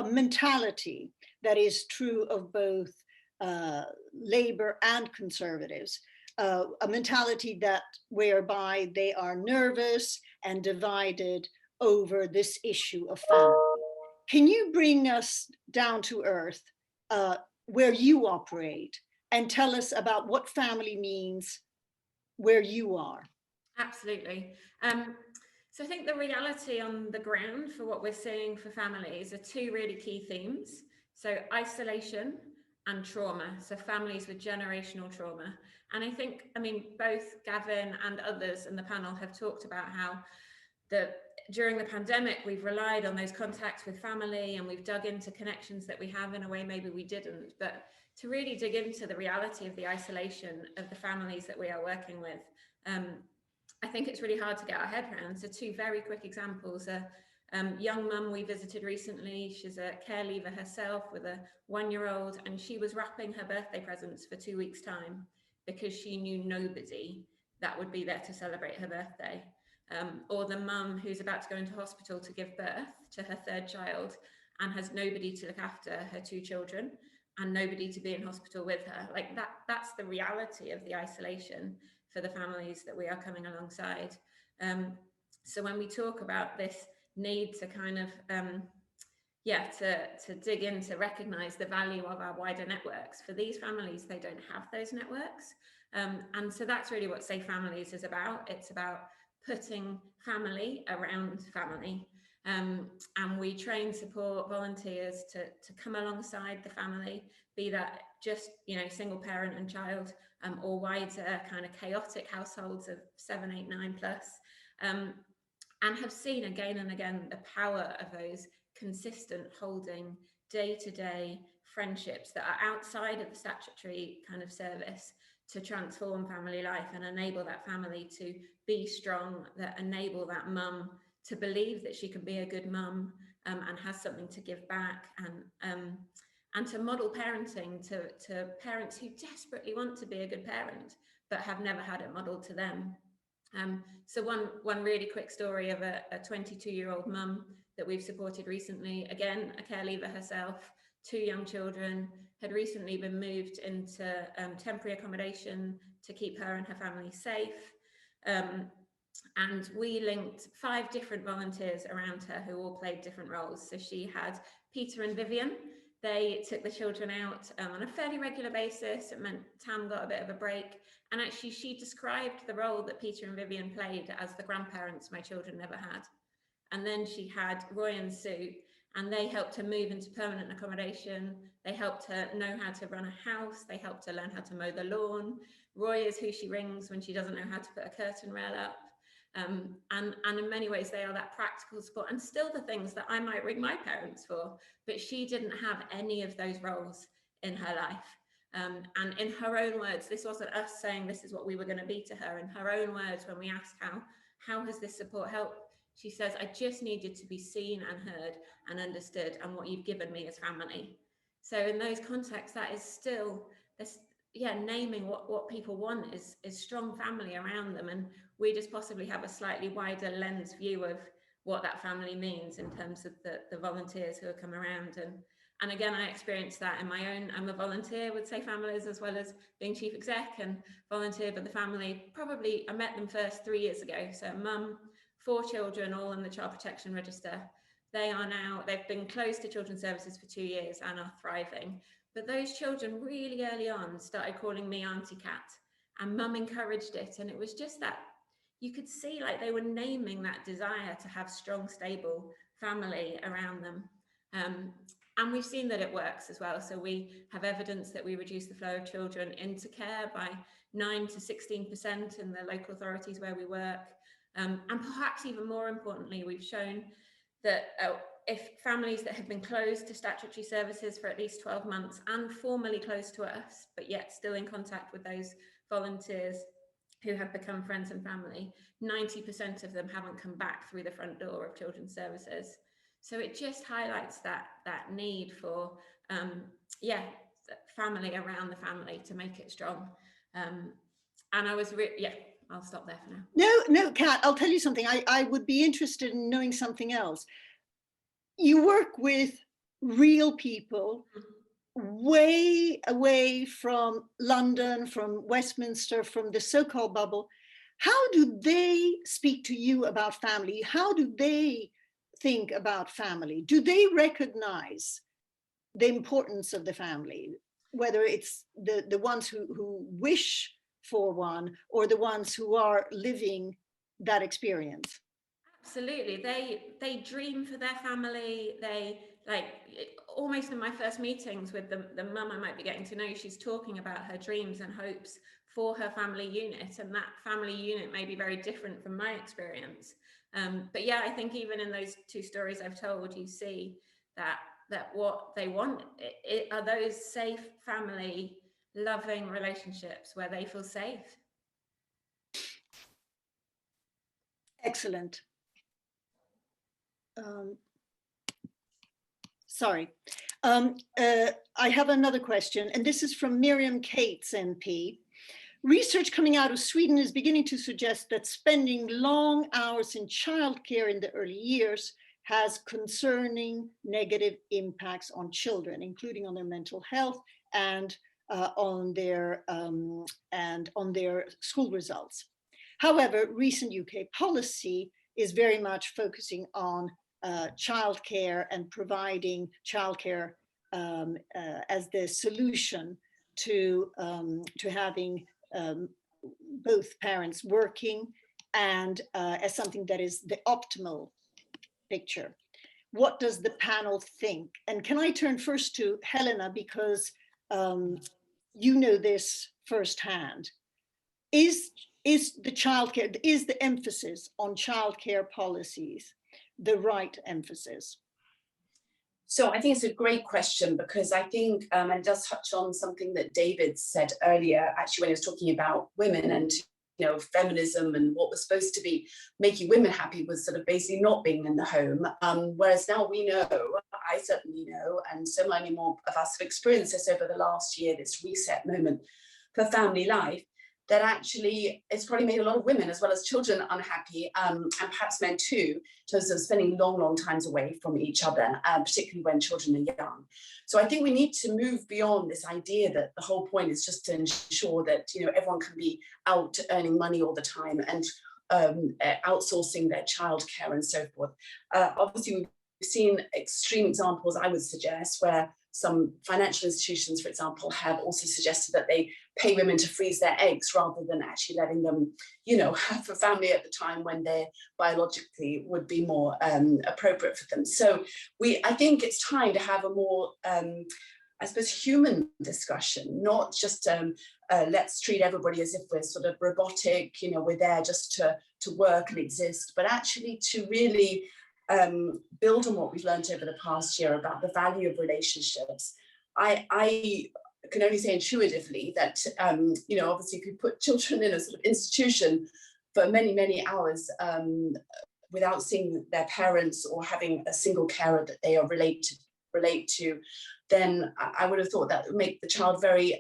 mentality that is true of both Labour and Conservatives, a mentality that whereby they are nervous and divided over this issue of family. Can you bring us down to earth where you operate and tell us about what family means where you are? Absolutely. So I think the reality on the ground for what we're seeing for families are two really key themes. So isolation and trauma, so families with generational trauma. And I think, both Gavin and others in the panel have talked about how during the pandemic, we've relied on those contacts with family and we've dug into connections that we have in a way maybe we didn't. But to really dig into the reality of the isolation of the families that we are working with, I think it's really hard to get our head around. So two very quick examples. A young mum we visited recently, she's a care leaver herself with a 1-year-old, and she was wrapping her birthday presents for 2 weeks' time because she knew nobody that would be there to celebrate her birthday. Or the mum who's about to go into hospital to give birth to her 3rd child and has nobody to look after her 2 children and nobody to be in hospital with her. Like that's the reality of the isolation for the families that we are coming alongside. So when we talk about this need to kind of, to dig in, to recognise the value of our wider networks, for these families, they don't have those networks. And so that's really what Safe Families is about. It's about putting family around family. And we train, support volunteers to come alongside the family, be that just, single parent and child, or wider kind of chaotic households of 7, 8, 9 plus, and have seen again and again the power of those consistent holding day-to-day friendships that are outside of the statutory kind of service to transform family life and enable that family to be strong, that enable that mum to believe that she can be a good mum and has something to give back, and to model parenting to parents who desperately want to be a good parent but have never had it modeled to them. So one really quick story of a 22-year-old mum that we've supported recently, again, a care leaver herself, 2 young children, had recently been moved into temporary accommodation to keep her and her family safe. And we linked 5 different volunteers around her who all played different roles. So she had Peter and Vivian. They took the children out on a fairly regular basis. It meant Tam got a bit of a break. And actually, she described the role that Peter and Vivian played as the grandparents my children never had. And then she had Roy and Sue, and they helped her move into permanent accommodation. They helped her know how to run a house. They helped her learn how to mow the lawn. Roy is who she rings when she doesn't know how to put a curtain rail up. And in many ways, they are that practical support, and still the things that I might ring my parents for, but she didn't have any of those roles in her life. And in her own words, this wasn't us saying this is what we were going to be to her. In her own words, when we asked how has this support helped, she says, I just needed to be seen and heard and understood, and what you've given me is family. So in those contexts, that is still this, naming what people want is strong family around them. And we just possibly have a slightly wider lens view of what that family means in terms of the volunteers who have come around. And again, I experienced that in my own. I'm a volunteer with Safe Families as well as being chief exec, and volunteered with the family. Probably I met them first 3 years ago. So mum, 4 children, all in the child protection register. They've been closed to children's services for 2 years and are thriving. But those children really early on started calling me Auntie Cat, and mum encouraged it. And it was just that you could see like they were naming that desire to have strong, stable family around them. And we've seen that it works as well. So we have evidence that we reduce the flow of children into care by 9 to 16% in the local authorities where we work. And perhaps even more importantly, we've shown that if families that have been closed to statutory services for at least 12 months and formally closed to us, but yet still in contact with those volunteers, who have become friends and family, 90% of them haven't come back through the front door of children's services. So it just highlights that need for, family around the family to make it strong. And I was, I'll stop there for now. No, Kat, I'll tell you something. I would be interested in knowing something else. You work with real people way away from London, from Westminster, from the so-called bubble. How do they speak to you about family? How do they think about family? Do they recognize the importance of the family, whether it's the ones who wish for one or the ones who are living that experience? Absolutely. They dream for their family. They, like, almost in my first meetings with the mum I might be getting to know, she's talking about her dreams and hopes for her family unit, and that family unit may be very different from my experience. But yeah, I think even in those two stories I've told, you see that what they want are those safe family, loving relationships where they feel safe. Excellent. Sorry. I have another question, and this is from Miriam Cates MP. Research coming out of Sweden is beginning to suggest that spending long hours in childcare in the early years has concerning negative impacts on children, including on their mental health and on their school results. However, recent UK policy is very much focusing on childcare and providing childcare as the solution to having both parents working and as something that is the optimal picture. What does the panel think? And can I turn first to Helena, because you know this firsthand. Is the emphasis on childcare policies the right emphasis? So I think it's a great question, because I think, and it does touch on something that David said earlier, actually, when he was talking about women and, feminism and what was supposed to be making women happy was sort of basically not being in the home. Whereas now we know, I certainly know, and so many more of us have experienced this over the last year, this reset moment for family life, that actually it's probably made a lot of women as well as children unhappy, and perhaps men too, in terms of spending long times away from each other, particularly when children are young. So I think we need to move beyond this idea that the whole point is just to ensure that everyone can be out earning money all the time and outsourcing their childcare and so forth. Obviously, we've seen extreme examples, I would suggest, where some financial institutions, for example, have also suggested that they pay women to freeze their eggs rather than actually letting them, have a family at the time when they biologically would be more appropriate for them. So I think it's time to have a more, I suppose, human discussion, not just let's treat everybody as if we're sort of robotic, we're there just to work and exist, but actually to really build on what we've learned over the past year about the value of relationships. I can only say intuitively that, obviously if you put children in a sort of institution for many hours without seeing their parents or having a single carer that they are relate to, then I would have thought that would make the child very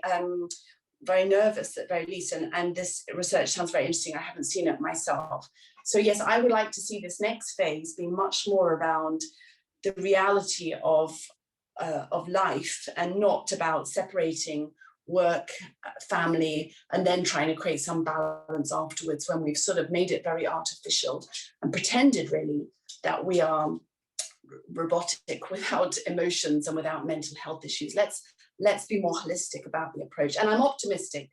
nervous at very least. And this research sounds very interesting. I haven't seen it myself. So yes, I would like to see this next phase being much more around the reality of life, and not about separating work, family, and then trying to create some balance afterwards, when we've sort of made it very artificial and pretended really that we are robotic without emotions and without mental health issues. Let's be more holistic about the approach. And I'm optimistic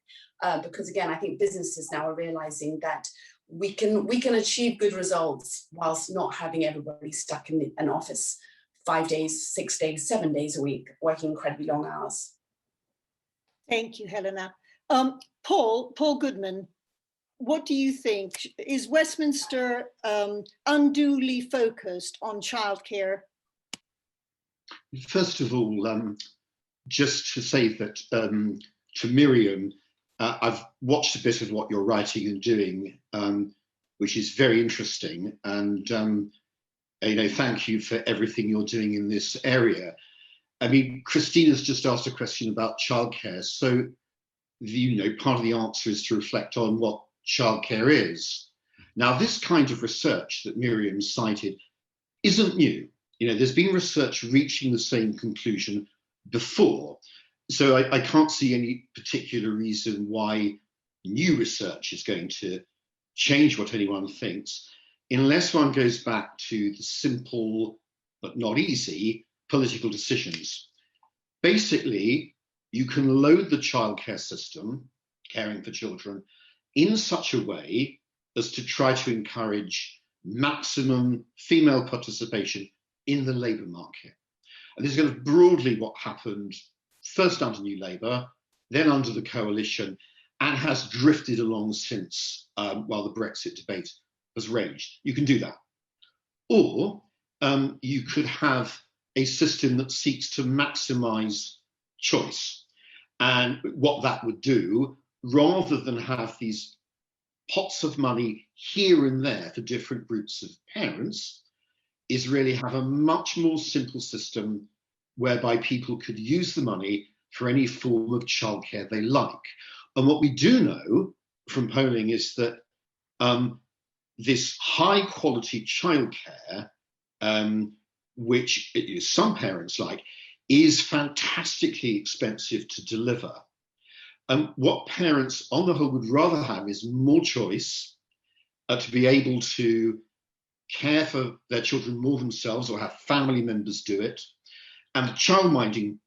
because, again, I think businesses now are realizing that we can achieve good results whilst not having everybody stuck in an office 5 days, 6 days, 7 days a week, working incredibly long hours. Thank you, Helena. Paul Goodman, what do you think? Is Westminster unduly focused on childcare? First of all, just to say that to Miriam, I've watched a bit of what you're writing and doing, which is very interesting. And thank you for everything you're doing in this area. I mean, Christina's just asked a question about childcare. So, part of the answer is to reflect on what childcare is. Now, this kind of research that Miriam cited isn't new. There's been research reaching the same conclusion before. So I can't see any particular reason why new research is going to change what anyone thinks, unless one goes back to the simple but not easy political decisions. Basically, you can load the childcare system, caring for children, in such a way as to try to encourage maximum female participation in the labour market. And this is kind of broadly what happened first under New Labour, then under the coalition, and has drifted along since while the Brexit debate has raged. You can do that. Or you could have a system that seeks to maximise choice. And what that would do, rather than have these pots of money here and there for different groups of parents, is really have a much more simple system whereby people could use the money for any form of childcare they like. And what we do know from polling is that this high quality childcare, which some parents like, is fantastically expensive to deliver. What parents on the whole would rather have is more choice, to be able to care for their children more themselves or have family members do it. And the childminding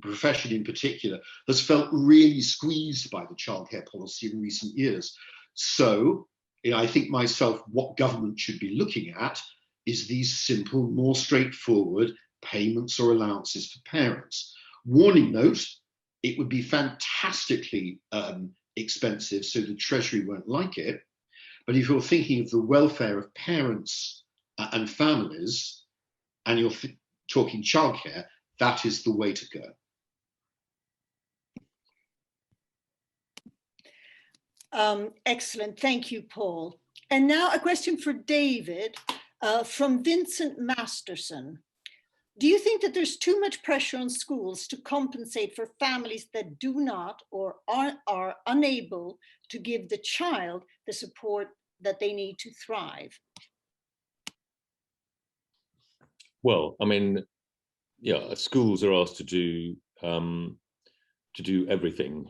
profession in particular has felt really squeezed by the childcare policy in recent years. So I think myself, what government should be looking at is these simple, more straightforward payments or allowances for parents. Warning note, it would be fantastically expensive, so the Treasury won't like it. But if you're thinking of the welfare of parents and families, and you're talking childcare, that is the way to go. Excellent, thank you, Paul. And now a question for David from Vincent Masterson. Do you think that there's too much pressure on schools to compensate for families that do not or are unable to give the child the support that they need to thrive? Well, I mean, yeah, schools are asked to do everything,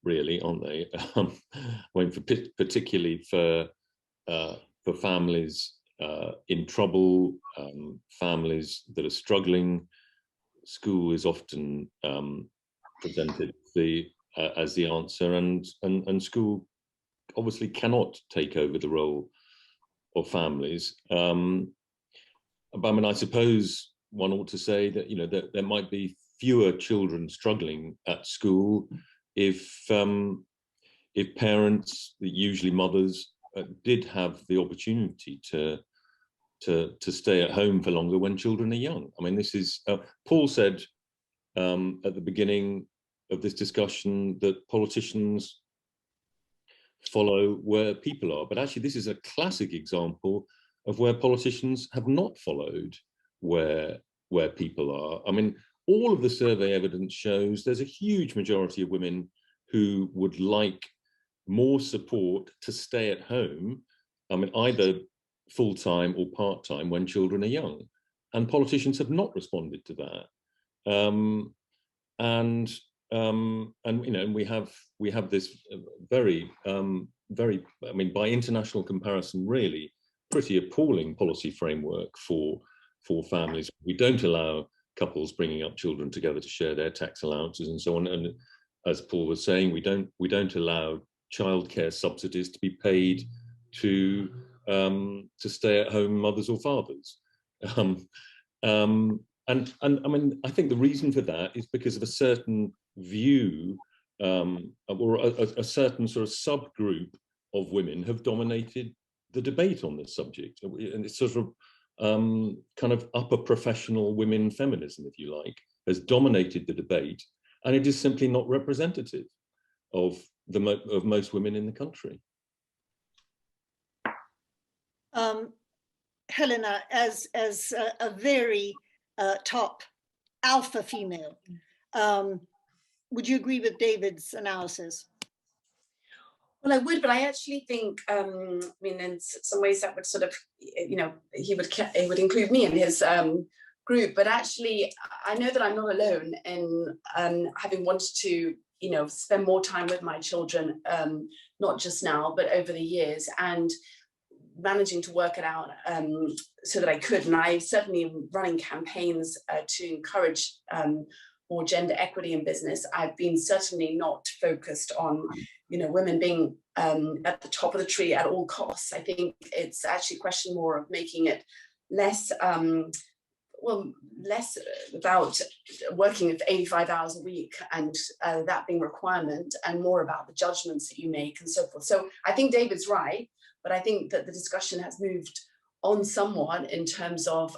really, aren't they? I mean, particularly for families in trouble, families that are struggling, school is often presented as the answer, and school obviously cannot take over the role of families. But I mean, I suppose one ought to say that that there might be fewer children struggling at school if parents, usually mothers, did have the opportunity to stay at home for longer when children are young. I mean, this is Paul said at the beginning of this discussion that politicians follow where people are, but actually this is a classic example of where politicians have not followed where people are. I mean, all of the survey evidence shows there's a huge majority of women who would like more support to stay at home, I mean, either full-time or part-time when children are young, and politicians have not responded to that. And we have this very, I mean, by international comparison, really pretty appalling policy framework for families. We don't allow couples bringing up children together to share their tax allowances and so on. And as Paul was saying, we don't allow childcare subsidies to be paid to stay-at-home mothers or fathers. And I mean, I think the reason for that is because of a certain view or a certain sort of subgroup of women have dominated the debate on this subject, and it's sort of kind of upper professional women feminism, if you like, has dominated the debate, and it is simply not representative. of most women in the country. Helena, as a very top alpha female, would you agree with David's analysis? Well, I would, but I actually think, I mean, in some ways that would sort of, you know, he would include me in his group, but actually, I know that I'm not alone in having wanted to, you know, spend more time with my children, not just now, but over the years, and managing to work it out so that I could. And I certainly am running campaigns to encourage more gender equity in business. I've been certainly not focused on, you know, women being at the top of the tree at all costs. I think it's actually a question more of making it less, less about working with 85 hours a week and that being a requirement, and more about the judgments that you make and so forth. So I think David's right, but I think that the discussion has moved on somewhat in terms of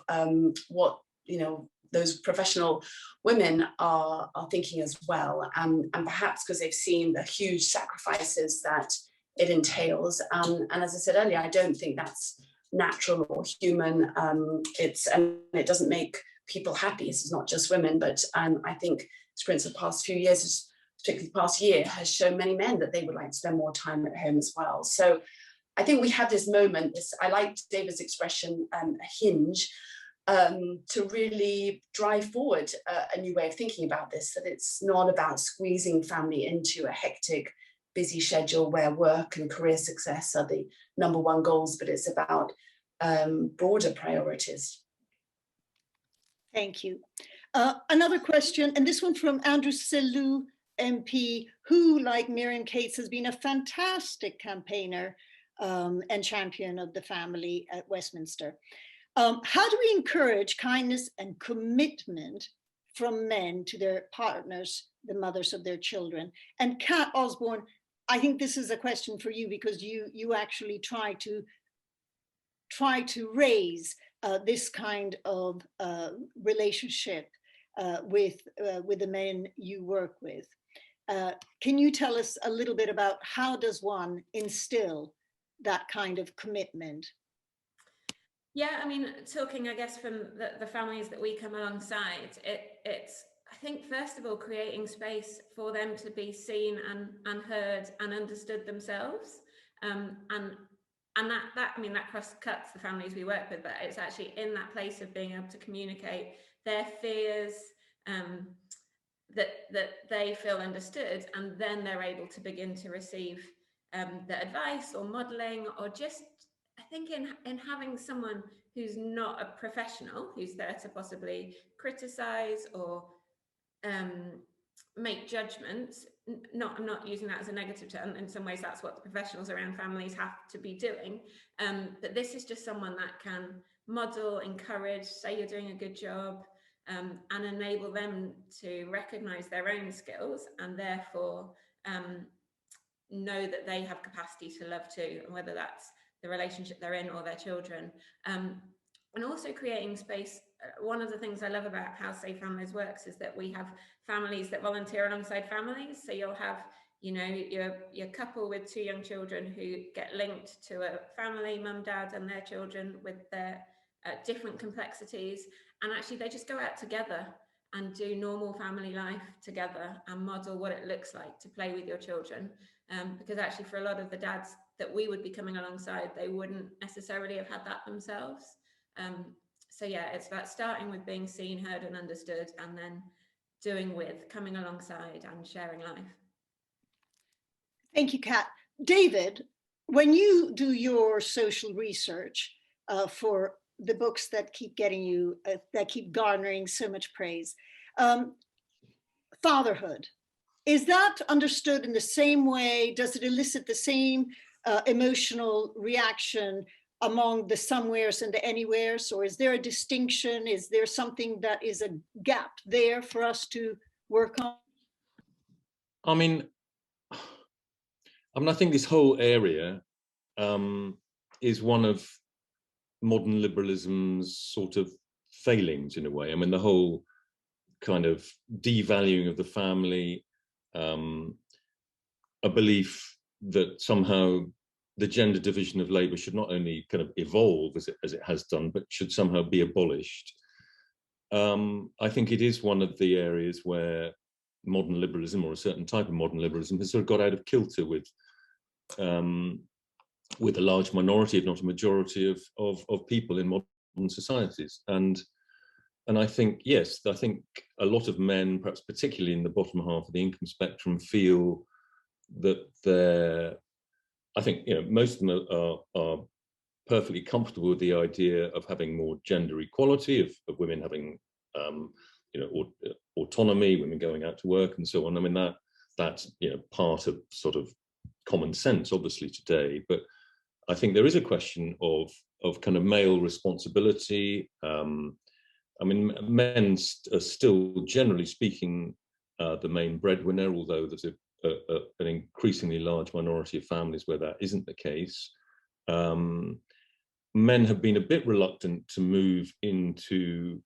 what, you know, those professional women are thinking as well, and perhaps because they've seen the huge sacrifices that it entails. And as I said earlier, I don't think that's natural or human. It doesn't make people happy. This is not just women, but I think experience of the past few years, particularly the past year, has shown many men that they would like to spend more time at home as well. So I think we have this moment, I liked David's expression, a hinge, to really drive forward a new way of thinking about this, that it's not about squeezing family into a hectic, busy schedule where work and career success are the #1 goals, but it's about broader priorities. Thank you. Another question, and this one from Andrew Selou MP, who, like Miriam Cates, has been a fantastic campaigner and champion of the family at Westminster. How do we encourage kindness and commitment from men to their partners, the mothers of their children? And Kat Osborn, I think this is a question for you, because you actually try to raise this kind of relationship with the men you work with. Can you tell us a little bit about how does one instill that kind of commitment? Yeah, I mean, talking, I guess, from the families that we come alongside, it's, I think, first of all, creating space for them to be seen and heard and understood themselves. And that, I mean, that cross-cuts the families we work with, but it's actually in that place of being able to communicate their fears, that they feel understood, and then they're able to begin to receive the advice or modeling, or just, I think, in having someone who's not a professional, who's there to possibly criticize or make judgments. I'm not using that as a negative term. In some ways, that's what the professionals around families have to be doing. But this is just someone that can model, encourage, say you're doing a good job, and enable them to recognize their own skills, and therefore know that they have capacity to love too, and whether that's the relationship they're in or their children. And also creating space. One of the things I love about how Safe Families works is that we have families that volunteer alongside families. So you'll have, you know, your couple with 2 young children who get linked to a family, mum, dad, and their children with their different complexities. And actually they just go out together and do normal family life together and model what it looks like to play with your children. Because actually for a lot of the dads that we would be coming alongside, they wouldn't necessarily have had that themselves. So yeah, it's about starting with being seen, heard, and understood, and then doing with, coming alongside and sharing life. Thank you, Kat. David, when you do your social research for the books that keep getting you, that keep garnering so much praise, fatherhood, is that understood in the same way? Does it elicit the same emotional reaction among the somewheres and the anywheres, or is there a distinction? Is there something that is a gap there for us to work on? I mean, I think this whole area is one of modern liberalism's sort of failings in a way. I mean, the whole kind of devaluing of the family, a belief that somehow the gender division of labour should not only kind of evolve as it has done, but should somehow be abolished. I think it is one of the areas where modern liberalism, or a certain type of modern liberalism, has sort of got out of kilter with a large minority, if not a majority, of people in modern societies. And I think, yes, I think a lot of men, perhaps particularly in the bottom half of the income spectrum, feel that I think, you know, most of them are perfectly comfortable with the idea of having more gender equality, of women having, you know, autonomy, women going out to work and so on. I mean, that's, you know, part of sort of common sense, obviously, today. But I think there is a question of kind of male responsibility. I mean, men are still, generally speaking, the main breadwinner, although there's an increasingly large minority of families where that isn't the case. Men have been a bit reluctant to move into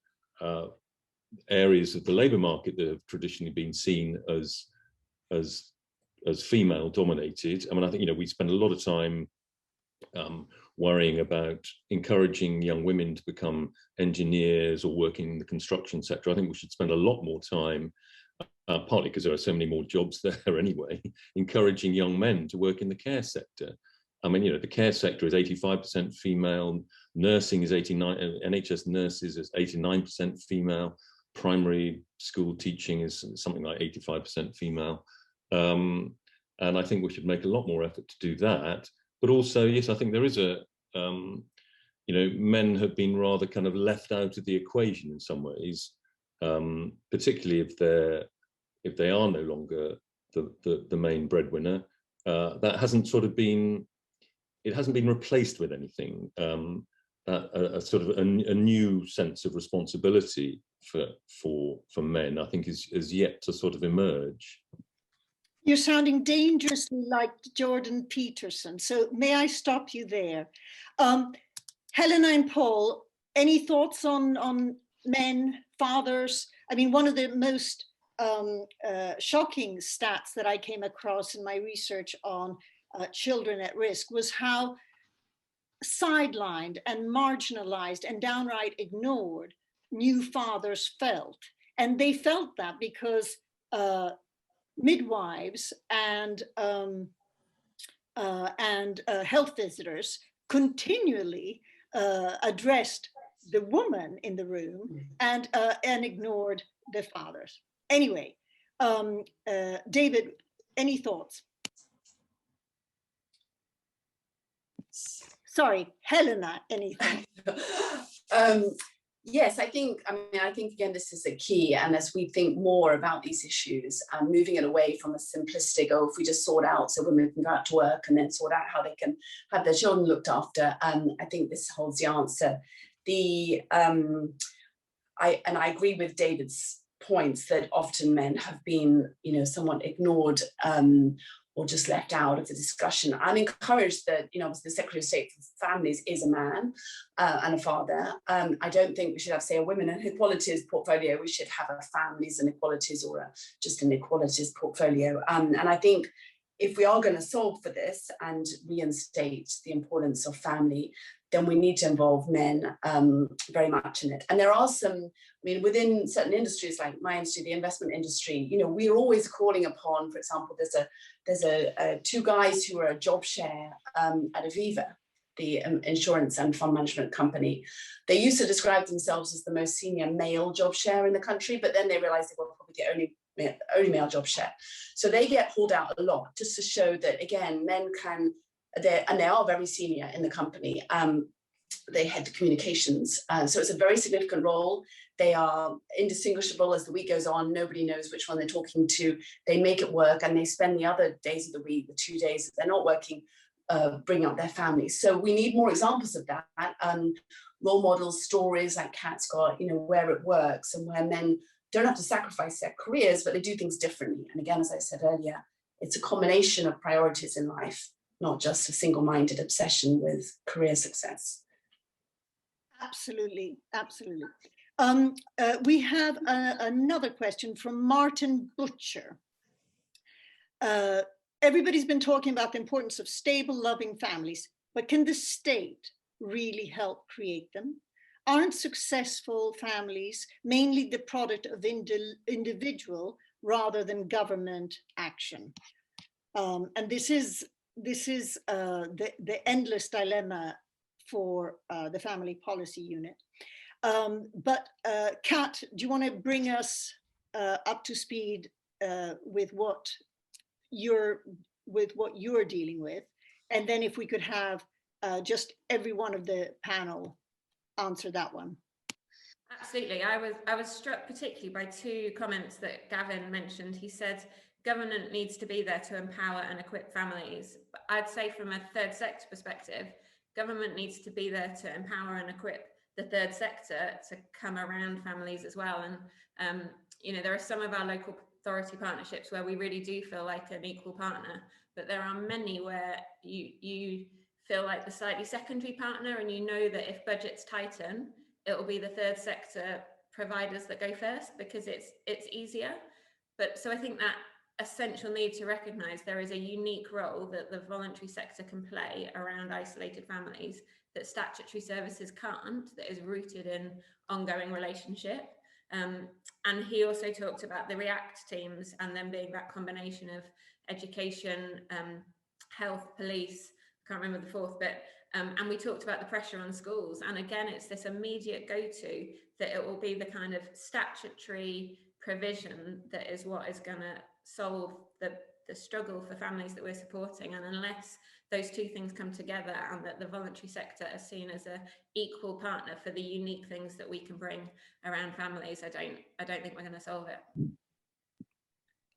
areas of the labour market that have traditionally been seen as female dominated. I mean, I think, you know, we spend a lot of time worrying about encouraging young women to become engineers or working in the construction sector. I think we should spend a lot more time, partly because there are so many more jobs there anyway, encouraging young men to work in the care sector. I mean, you know, the care sector is 85% female, nursing is 89%, NHS nurses is 89% female, primary school teaching is something like 85% female. And I think we should make a lot more effort to do that. But also, yes, I think there is you know, men have been rather kind of left out of the equation in some ways, particularly if they are no longer the main breadwinner. That hasn't sort of been, it hasn't been replaced with anything. A sort of a new sense of responsibility for men, I think, is yet to sort of emerge. You're sounding dangerously like Jordan Peterson. So may I stop you there? Helena and Paul, any thoughts on men, fathers? I mean, one of the most shocking stats that I came across in my research on children at risk was how sidelined and marginalized and downright ignored new fathers felt. And they felt that because midwives and health visitors continually addressed the woman in the room and ignored the fathers. Anyway, David, any thoughts? Sorry, Helena, any thoughts? Yes, I think again, this is a key. And as we think more about these issues, moving it away from a simplistic, oh, if we just sort out so women can go out to work and then sort out how they can have their children looked after, I think this holds the answer. I agree with David's points that often men have been, you know, somewhat ignored or just left out of the discussion. I'm encouraged that, you know, the Secretary of State for Families is a man and a father. I don't think we should have, say, a women and equalities portfolio. We should have a families and equalities or just an equalities portfolio. And I think if we are going to solve for this and reinstate the importance of family, then we need to involve men very much in it. And there are some, I mean, within certain industries like my industry, the investment industry, you know, we're always calling upon, for example, there's two guys who are a job share at Aviva, the insurance and fund management company. They used to describe themselves as the most senior male job share in the country, but then they realized they were probably the only male job share. So they get pulled out a lot just to show that, again, men can, and they are very senior in the company. They head the communications. So it's a very significant role. They are indistinguishable as the week goes on. Nobody knows which one they're talking to. They make it work, and they spend the other days of the week, the 2 days that they're not working, bringing up their families. So we need more examples of that. Role models, stories like Kat's got, you know, where it works and where men don't have to sacrifice their careers, but they do things differently. And again, as I said earlier, it's a combination of priorities in life, not just a single-minded obsession with career success. Absolutely, absolutely. We have another question from Martin Butcher. everybody's been talking about the importance of stable, loving families, but can the state really help create them? Aren't successful families mainly the product of individual rather than government action? And this is the endless dilemma for the family policy unit. But Kat, do you want to bring us up to speed with what you're dealing with? And then if we could have just every one of the panel answer that one. Absolutely. I was struck particularly by two comments that Gavin mentioned. He said government needs to be there to empower and equip families. But I'd say from a third sector perspective, government needs to be there to empower and equip the third sector to come around families as well. And you know, there are some of our local authority partnerships where we really do feel like an equal partner, but there are many where you feel like the slightly secondary partner, and you know that if budgets tighten, it will be the third sector providers that go first because it's easier. But so I think that essential need to recognise there is a unique role that the voluntary sector can play around isolated families that statutory services can't, that is rooted in ongoing relationship. And he also talked about the REACT teams and them being that combination of education, health, police, I can't remember the fourth bit, and we talked about the pressure on schools. And again, it's this immediate go-to that it will be the kind of statutory provision that is what is going to solve the struggle for families that we're supporting. And unless those two things come together and that the voluntary sector is seen as an equal partner for the unique things that we can bring around families, I don't think we're going to solve it.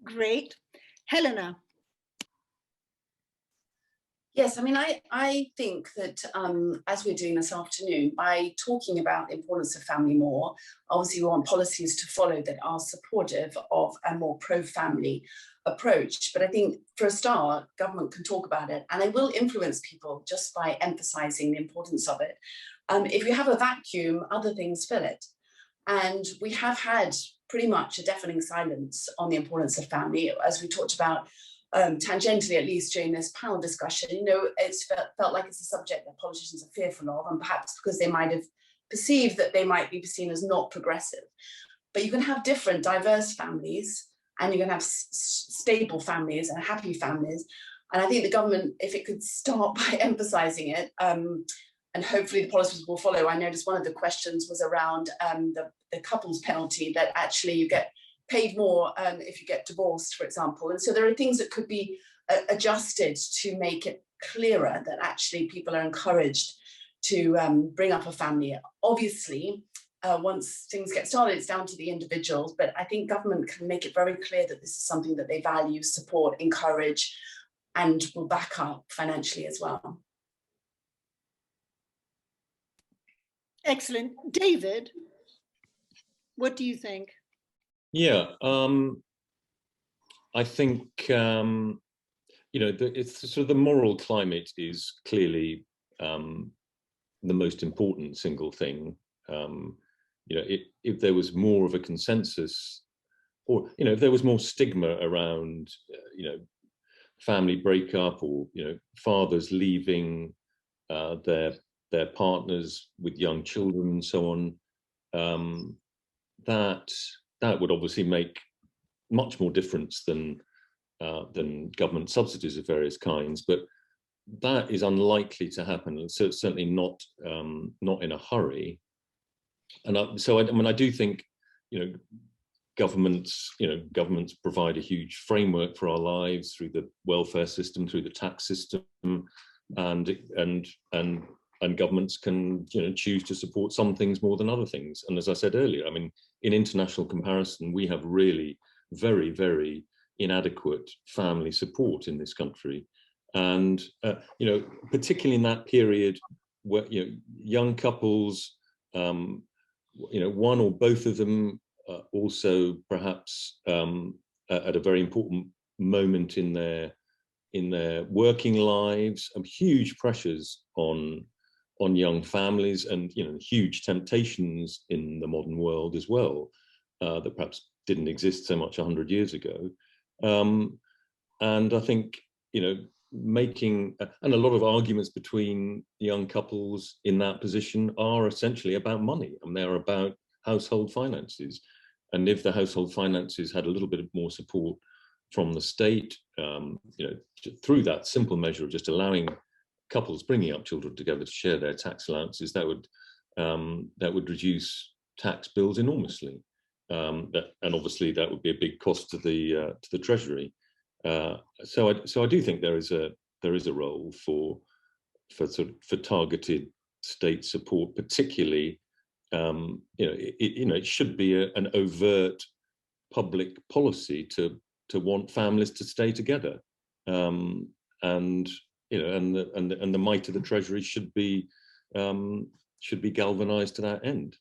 Great. Helena. Yes, I mean, I think that as we're doing this afternoon, by talking about the importance of family more, obviously we want policies to follow that are supportive of a more pro-family approach. But I think for a start, government can talk about it, and they will influence people just by emphasising the importance of it. If you have a vacuum, other things fill it. And we have had pretty much a deafening silence on the importance of family, as we talked about tangentially, at least during this panel discussion. You know, it's felt like it's a subject that politicians are fearful of, and perhaps because they might have perceived that they might be seen as not progressive. But you can have different, diverse families, and you can have stable families and happy families. And I think the government, if it could start by emphasising it, and hopefully the policies will follow. I noticed one of the questions was around the couples penalty, that actually you get paid more if you get divorced, for example. And so there are things that could be adjusted to make it clearer that actually people are encouraged to bring up a family. Obviously, once things get started, it's down to the individuals, but I think government can make it very clear that this is something that they value, support, encourage, and will back up financially as well. Excellent. David, what do you think? Yeah, I think, you know, it's sort of the moral climate is clearly the most important single thing. You know, if there was more of a consensus, or, you know, if there was more stigma around, you know, family breakup, or, you know, fathers leaving their partners with young children and so on, that would obviously make much more difference than government subsidies of various kinds. But that is unlikely to happen, and so it's certainly not in a hurry. And so I mean, I do think, you know, governments provide a huge framework for our lives through the welfare system, through the tax system, and governments can, you know, choose to support some things more than other things. And as I said earlier, I mean, in international comparison, we have really very, very inadequate family support in this country. And, you know, particularly in that period where, you know, young couples, you know, one or both of them also perhaps at a very important moment in their working lives, huge pressures on young families, and, you know, huge temptations in the modern world as well, that perhaps didn't exist so much 100 years ago. And I think, making, and a lot of arguments between young couples in that position are essentially about money, and they're about household finances. And if the household finances had a little bit more support from the state, through that simple measure of just allowing couples bringing up children together to share their tax allowances, that would reduce tax bills enormously. And obviously that would be a big cost to the Treasury. So I do think there is a role for targeted state support, particularly. It should be an overt public policy to want families to stay together, and the might of the Treasury should be galvanized to that end.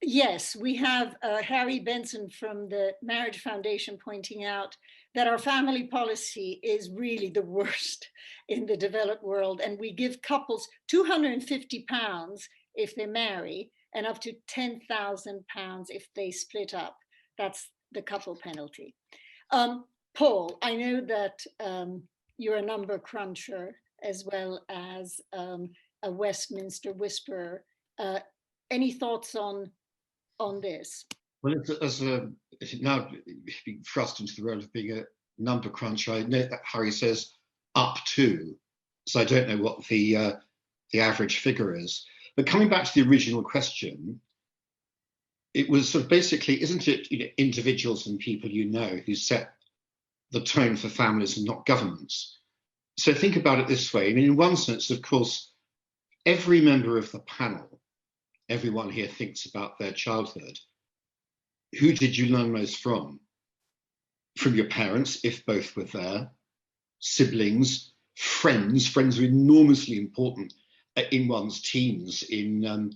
Yes, we have Harry Benson from the Marriage Foundation pointing out that our family policy is really the worst in the developed world, and we give couples £250 if they marry and up to £10,000 if they split up. That's the couple penalty. Paul, I know that you're a number cruncher as well as a Westminster whisperer. Any thoughts on this? Well, as now being thrust into the role of being a number cruncher, I know that Harry says up to, so I don't know what the average figure is. But coming back to the original question, it was sort of basically, isn't it individuals and people who set the tone for families and not governments? So think about it this way. I mean, in one sense, of course, every member of the panel, everyone here thinks about their childhood. Who did you learn most from? From your parents, if both were there, siblings, friends. Friends are enormously important in one's teens in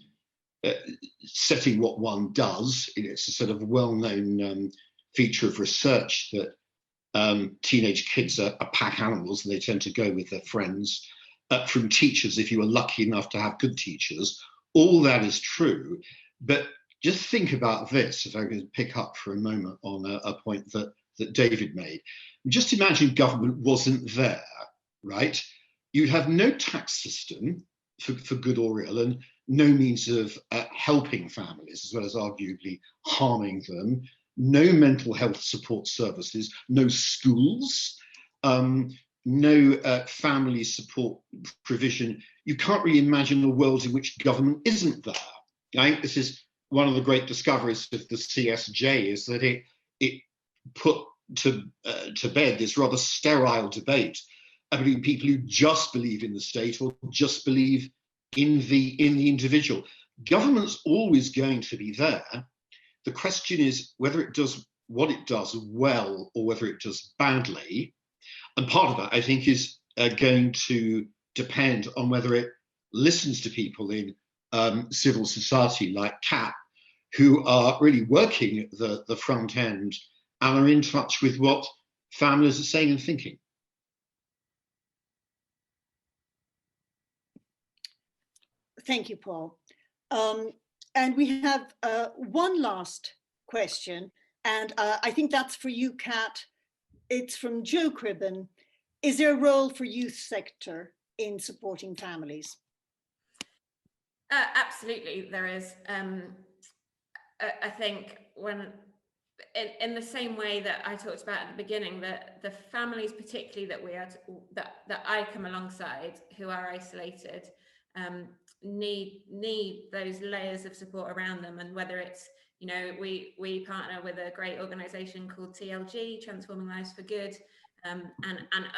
setting what one does. It's a sort of well-known feature of research that teenage kids are pack animals and they tend to go with their friends. From teachers, if you are lucky enough to have good teachers, all that is true. But just think about this, if I can pick up for a moment on a point that David made. Just imagine government wasn't there, right? You'd have no tax system for good or ill, and no means of helping families, as well as arguably harming them, no mental health support services, no schools, no family support provision. You can't really imagine a world in which government isn't there. I think this is one of the great discoveries of the CSJ, is that it put to bed this rather sterile debate between people who just believe in the state or just believe in the individual. Government's always going to be there. The question is whether it does what it does well or whether it does badly. And part of that, I think, is going to depend on whether it listens to people in civil society like Kat, who are really working the front end and are in touch with what families are saying and thinking. Thank you, Paul. And we have one last question, and I think that's for you, Kat. It's from Joe Cribben. Is there a role for youth sector in supporting families? Absolutely, there is. I think when, in the same way that I talked about at the beginning, that the families, particularly that I come alongside, who are isolated, need those layers of support around them. And whether it's, we partner with a great organisation called TLG, Transforming Lives for Good, and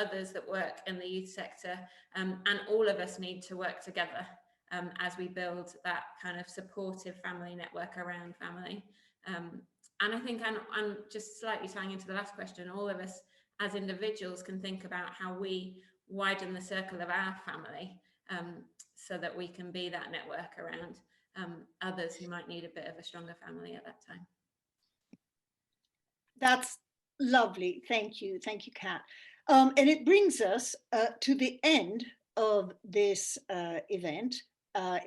others that work in the youth sector, and all of us need to work together as we build that kind of supportive family network around family. And I think, I'm just slightly tying into the last question, all of us as individuals can think about how we widen the circle of our family, so that we can be that network around others who might need a bit of a stronger family at that time. That's lovely. Thank you, Kat. And it brings us to the end of this event,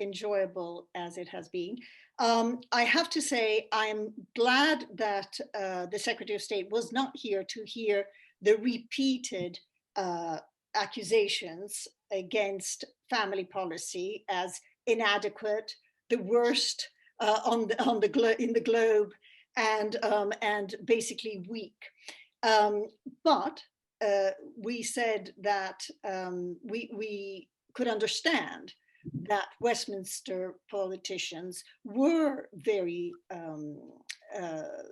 enjoyable as it has been. I have to say, I'm glad that the Secretary of State was not here to hear the repeated accusations against family policy as inadequate, the worst in the globe, and basically weak. But we said that we could understand that Westminster politicians were very,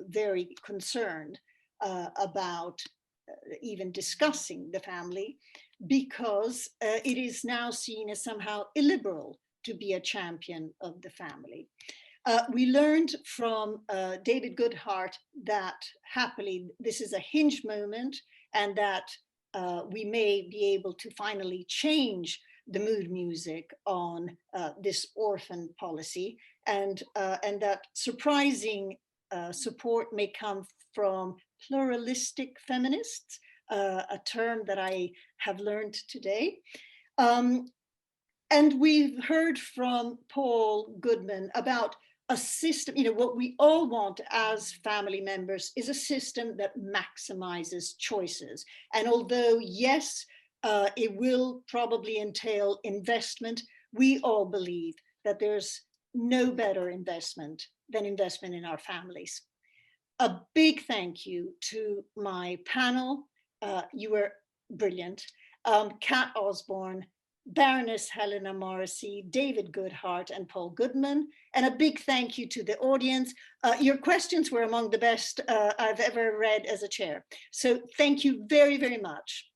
very concerned about even discussing the family, because it is now seen as somehow illiberal to be a champion of the family. We learned from David Goodhart that happily this is a hinge moment, and that we may be able to finally change the mood music on this orphan policy, and that surprising support may come from pluralistic feminists, a term that I have learned today. And we've heard from Paul Goodman about a system, what we all want as family members is a system that maximizes choices. And although, yes, it will probably entail investment, we all believe that there's no better investment than investment in our families. A big thank you to my panel. You were brilliant. Kat Osborn, Baroness Helena Morrissey, David Goodhart, and Paul Goodman. And a big thank you to the audience. Your questions were among the best I've ever read as a chair. So thank you very, very much.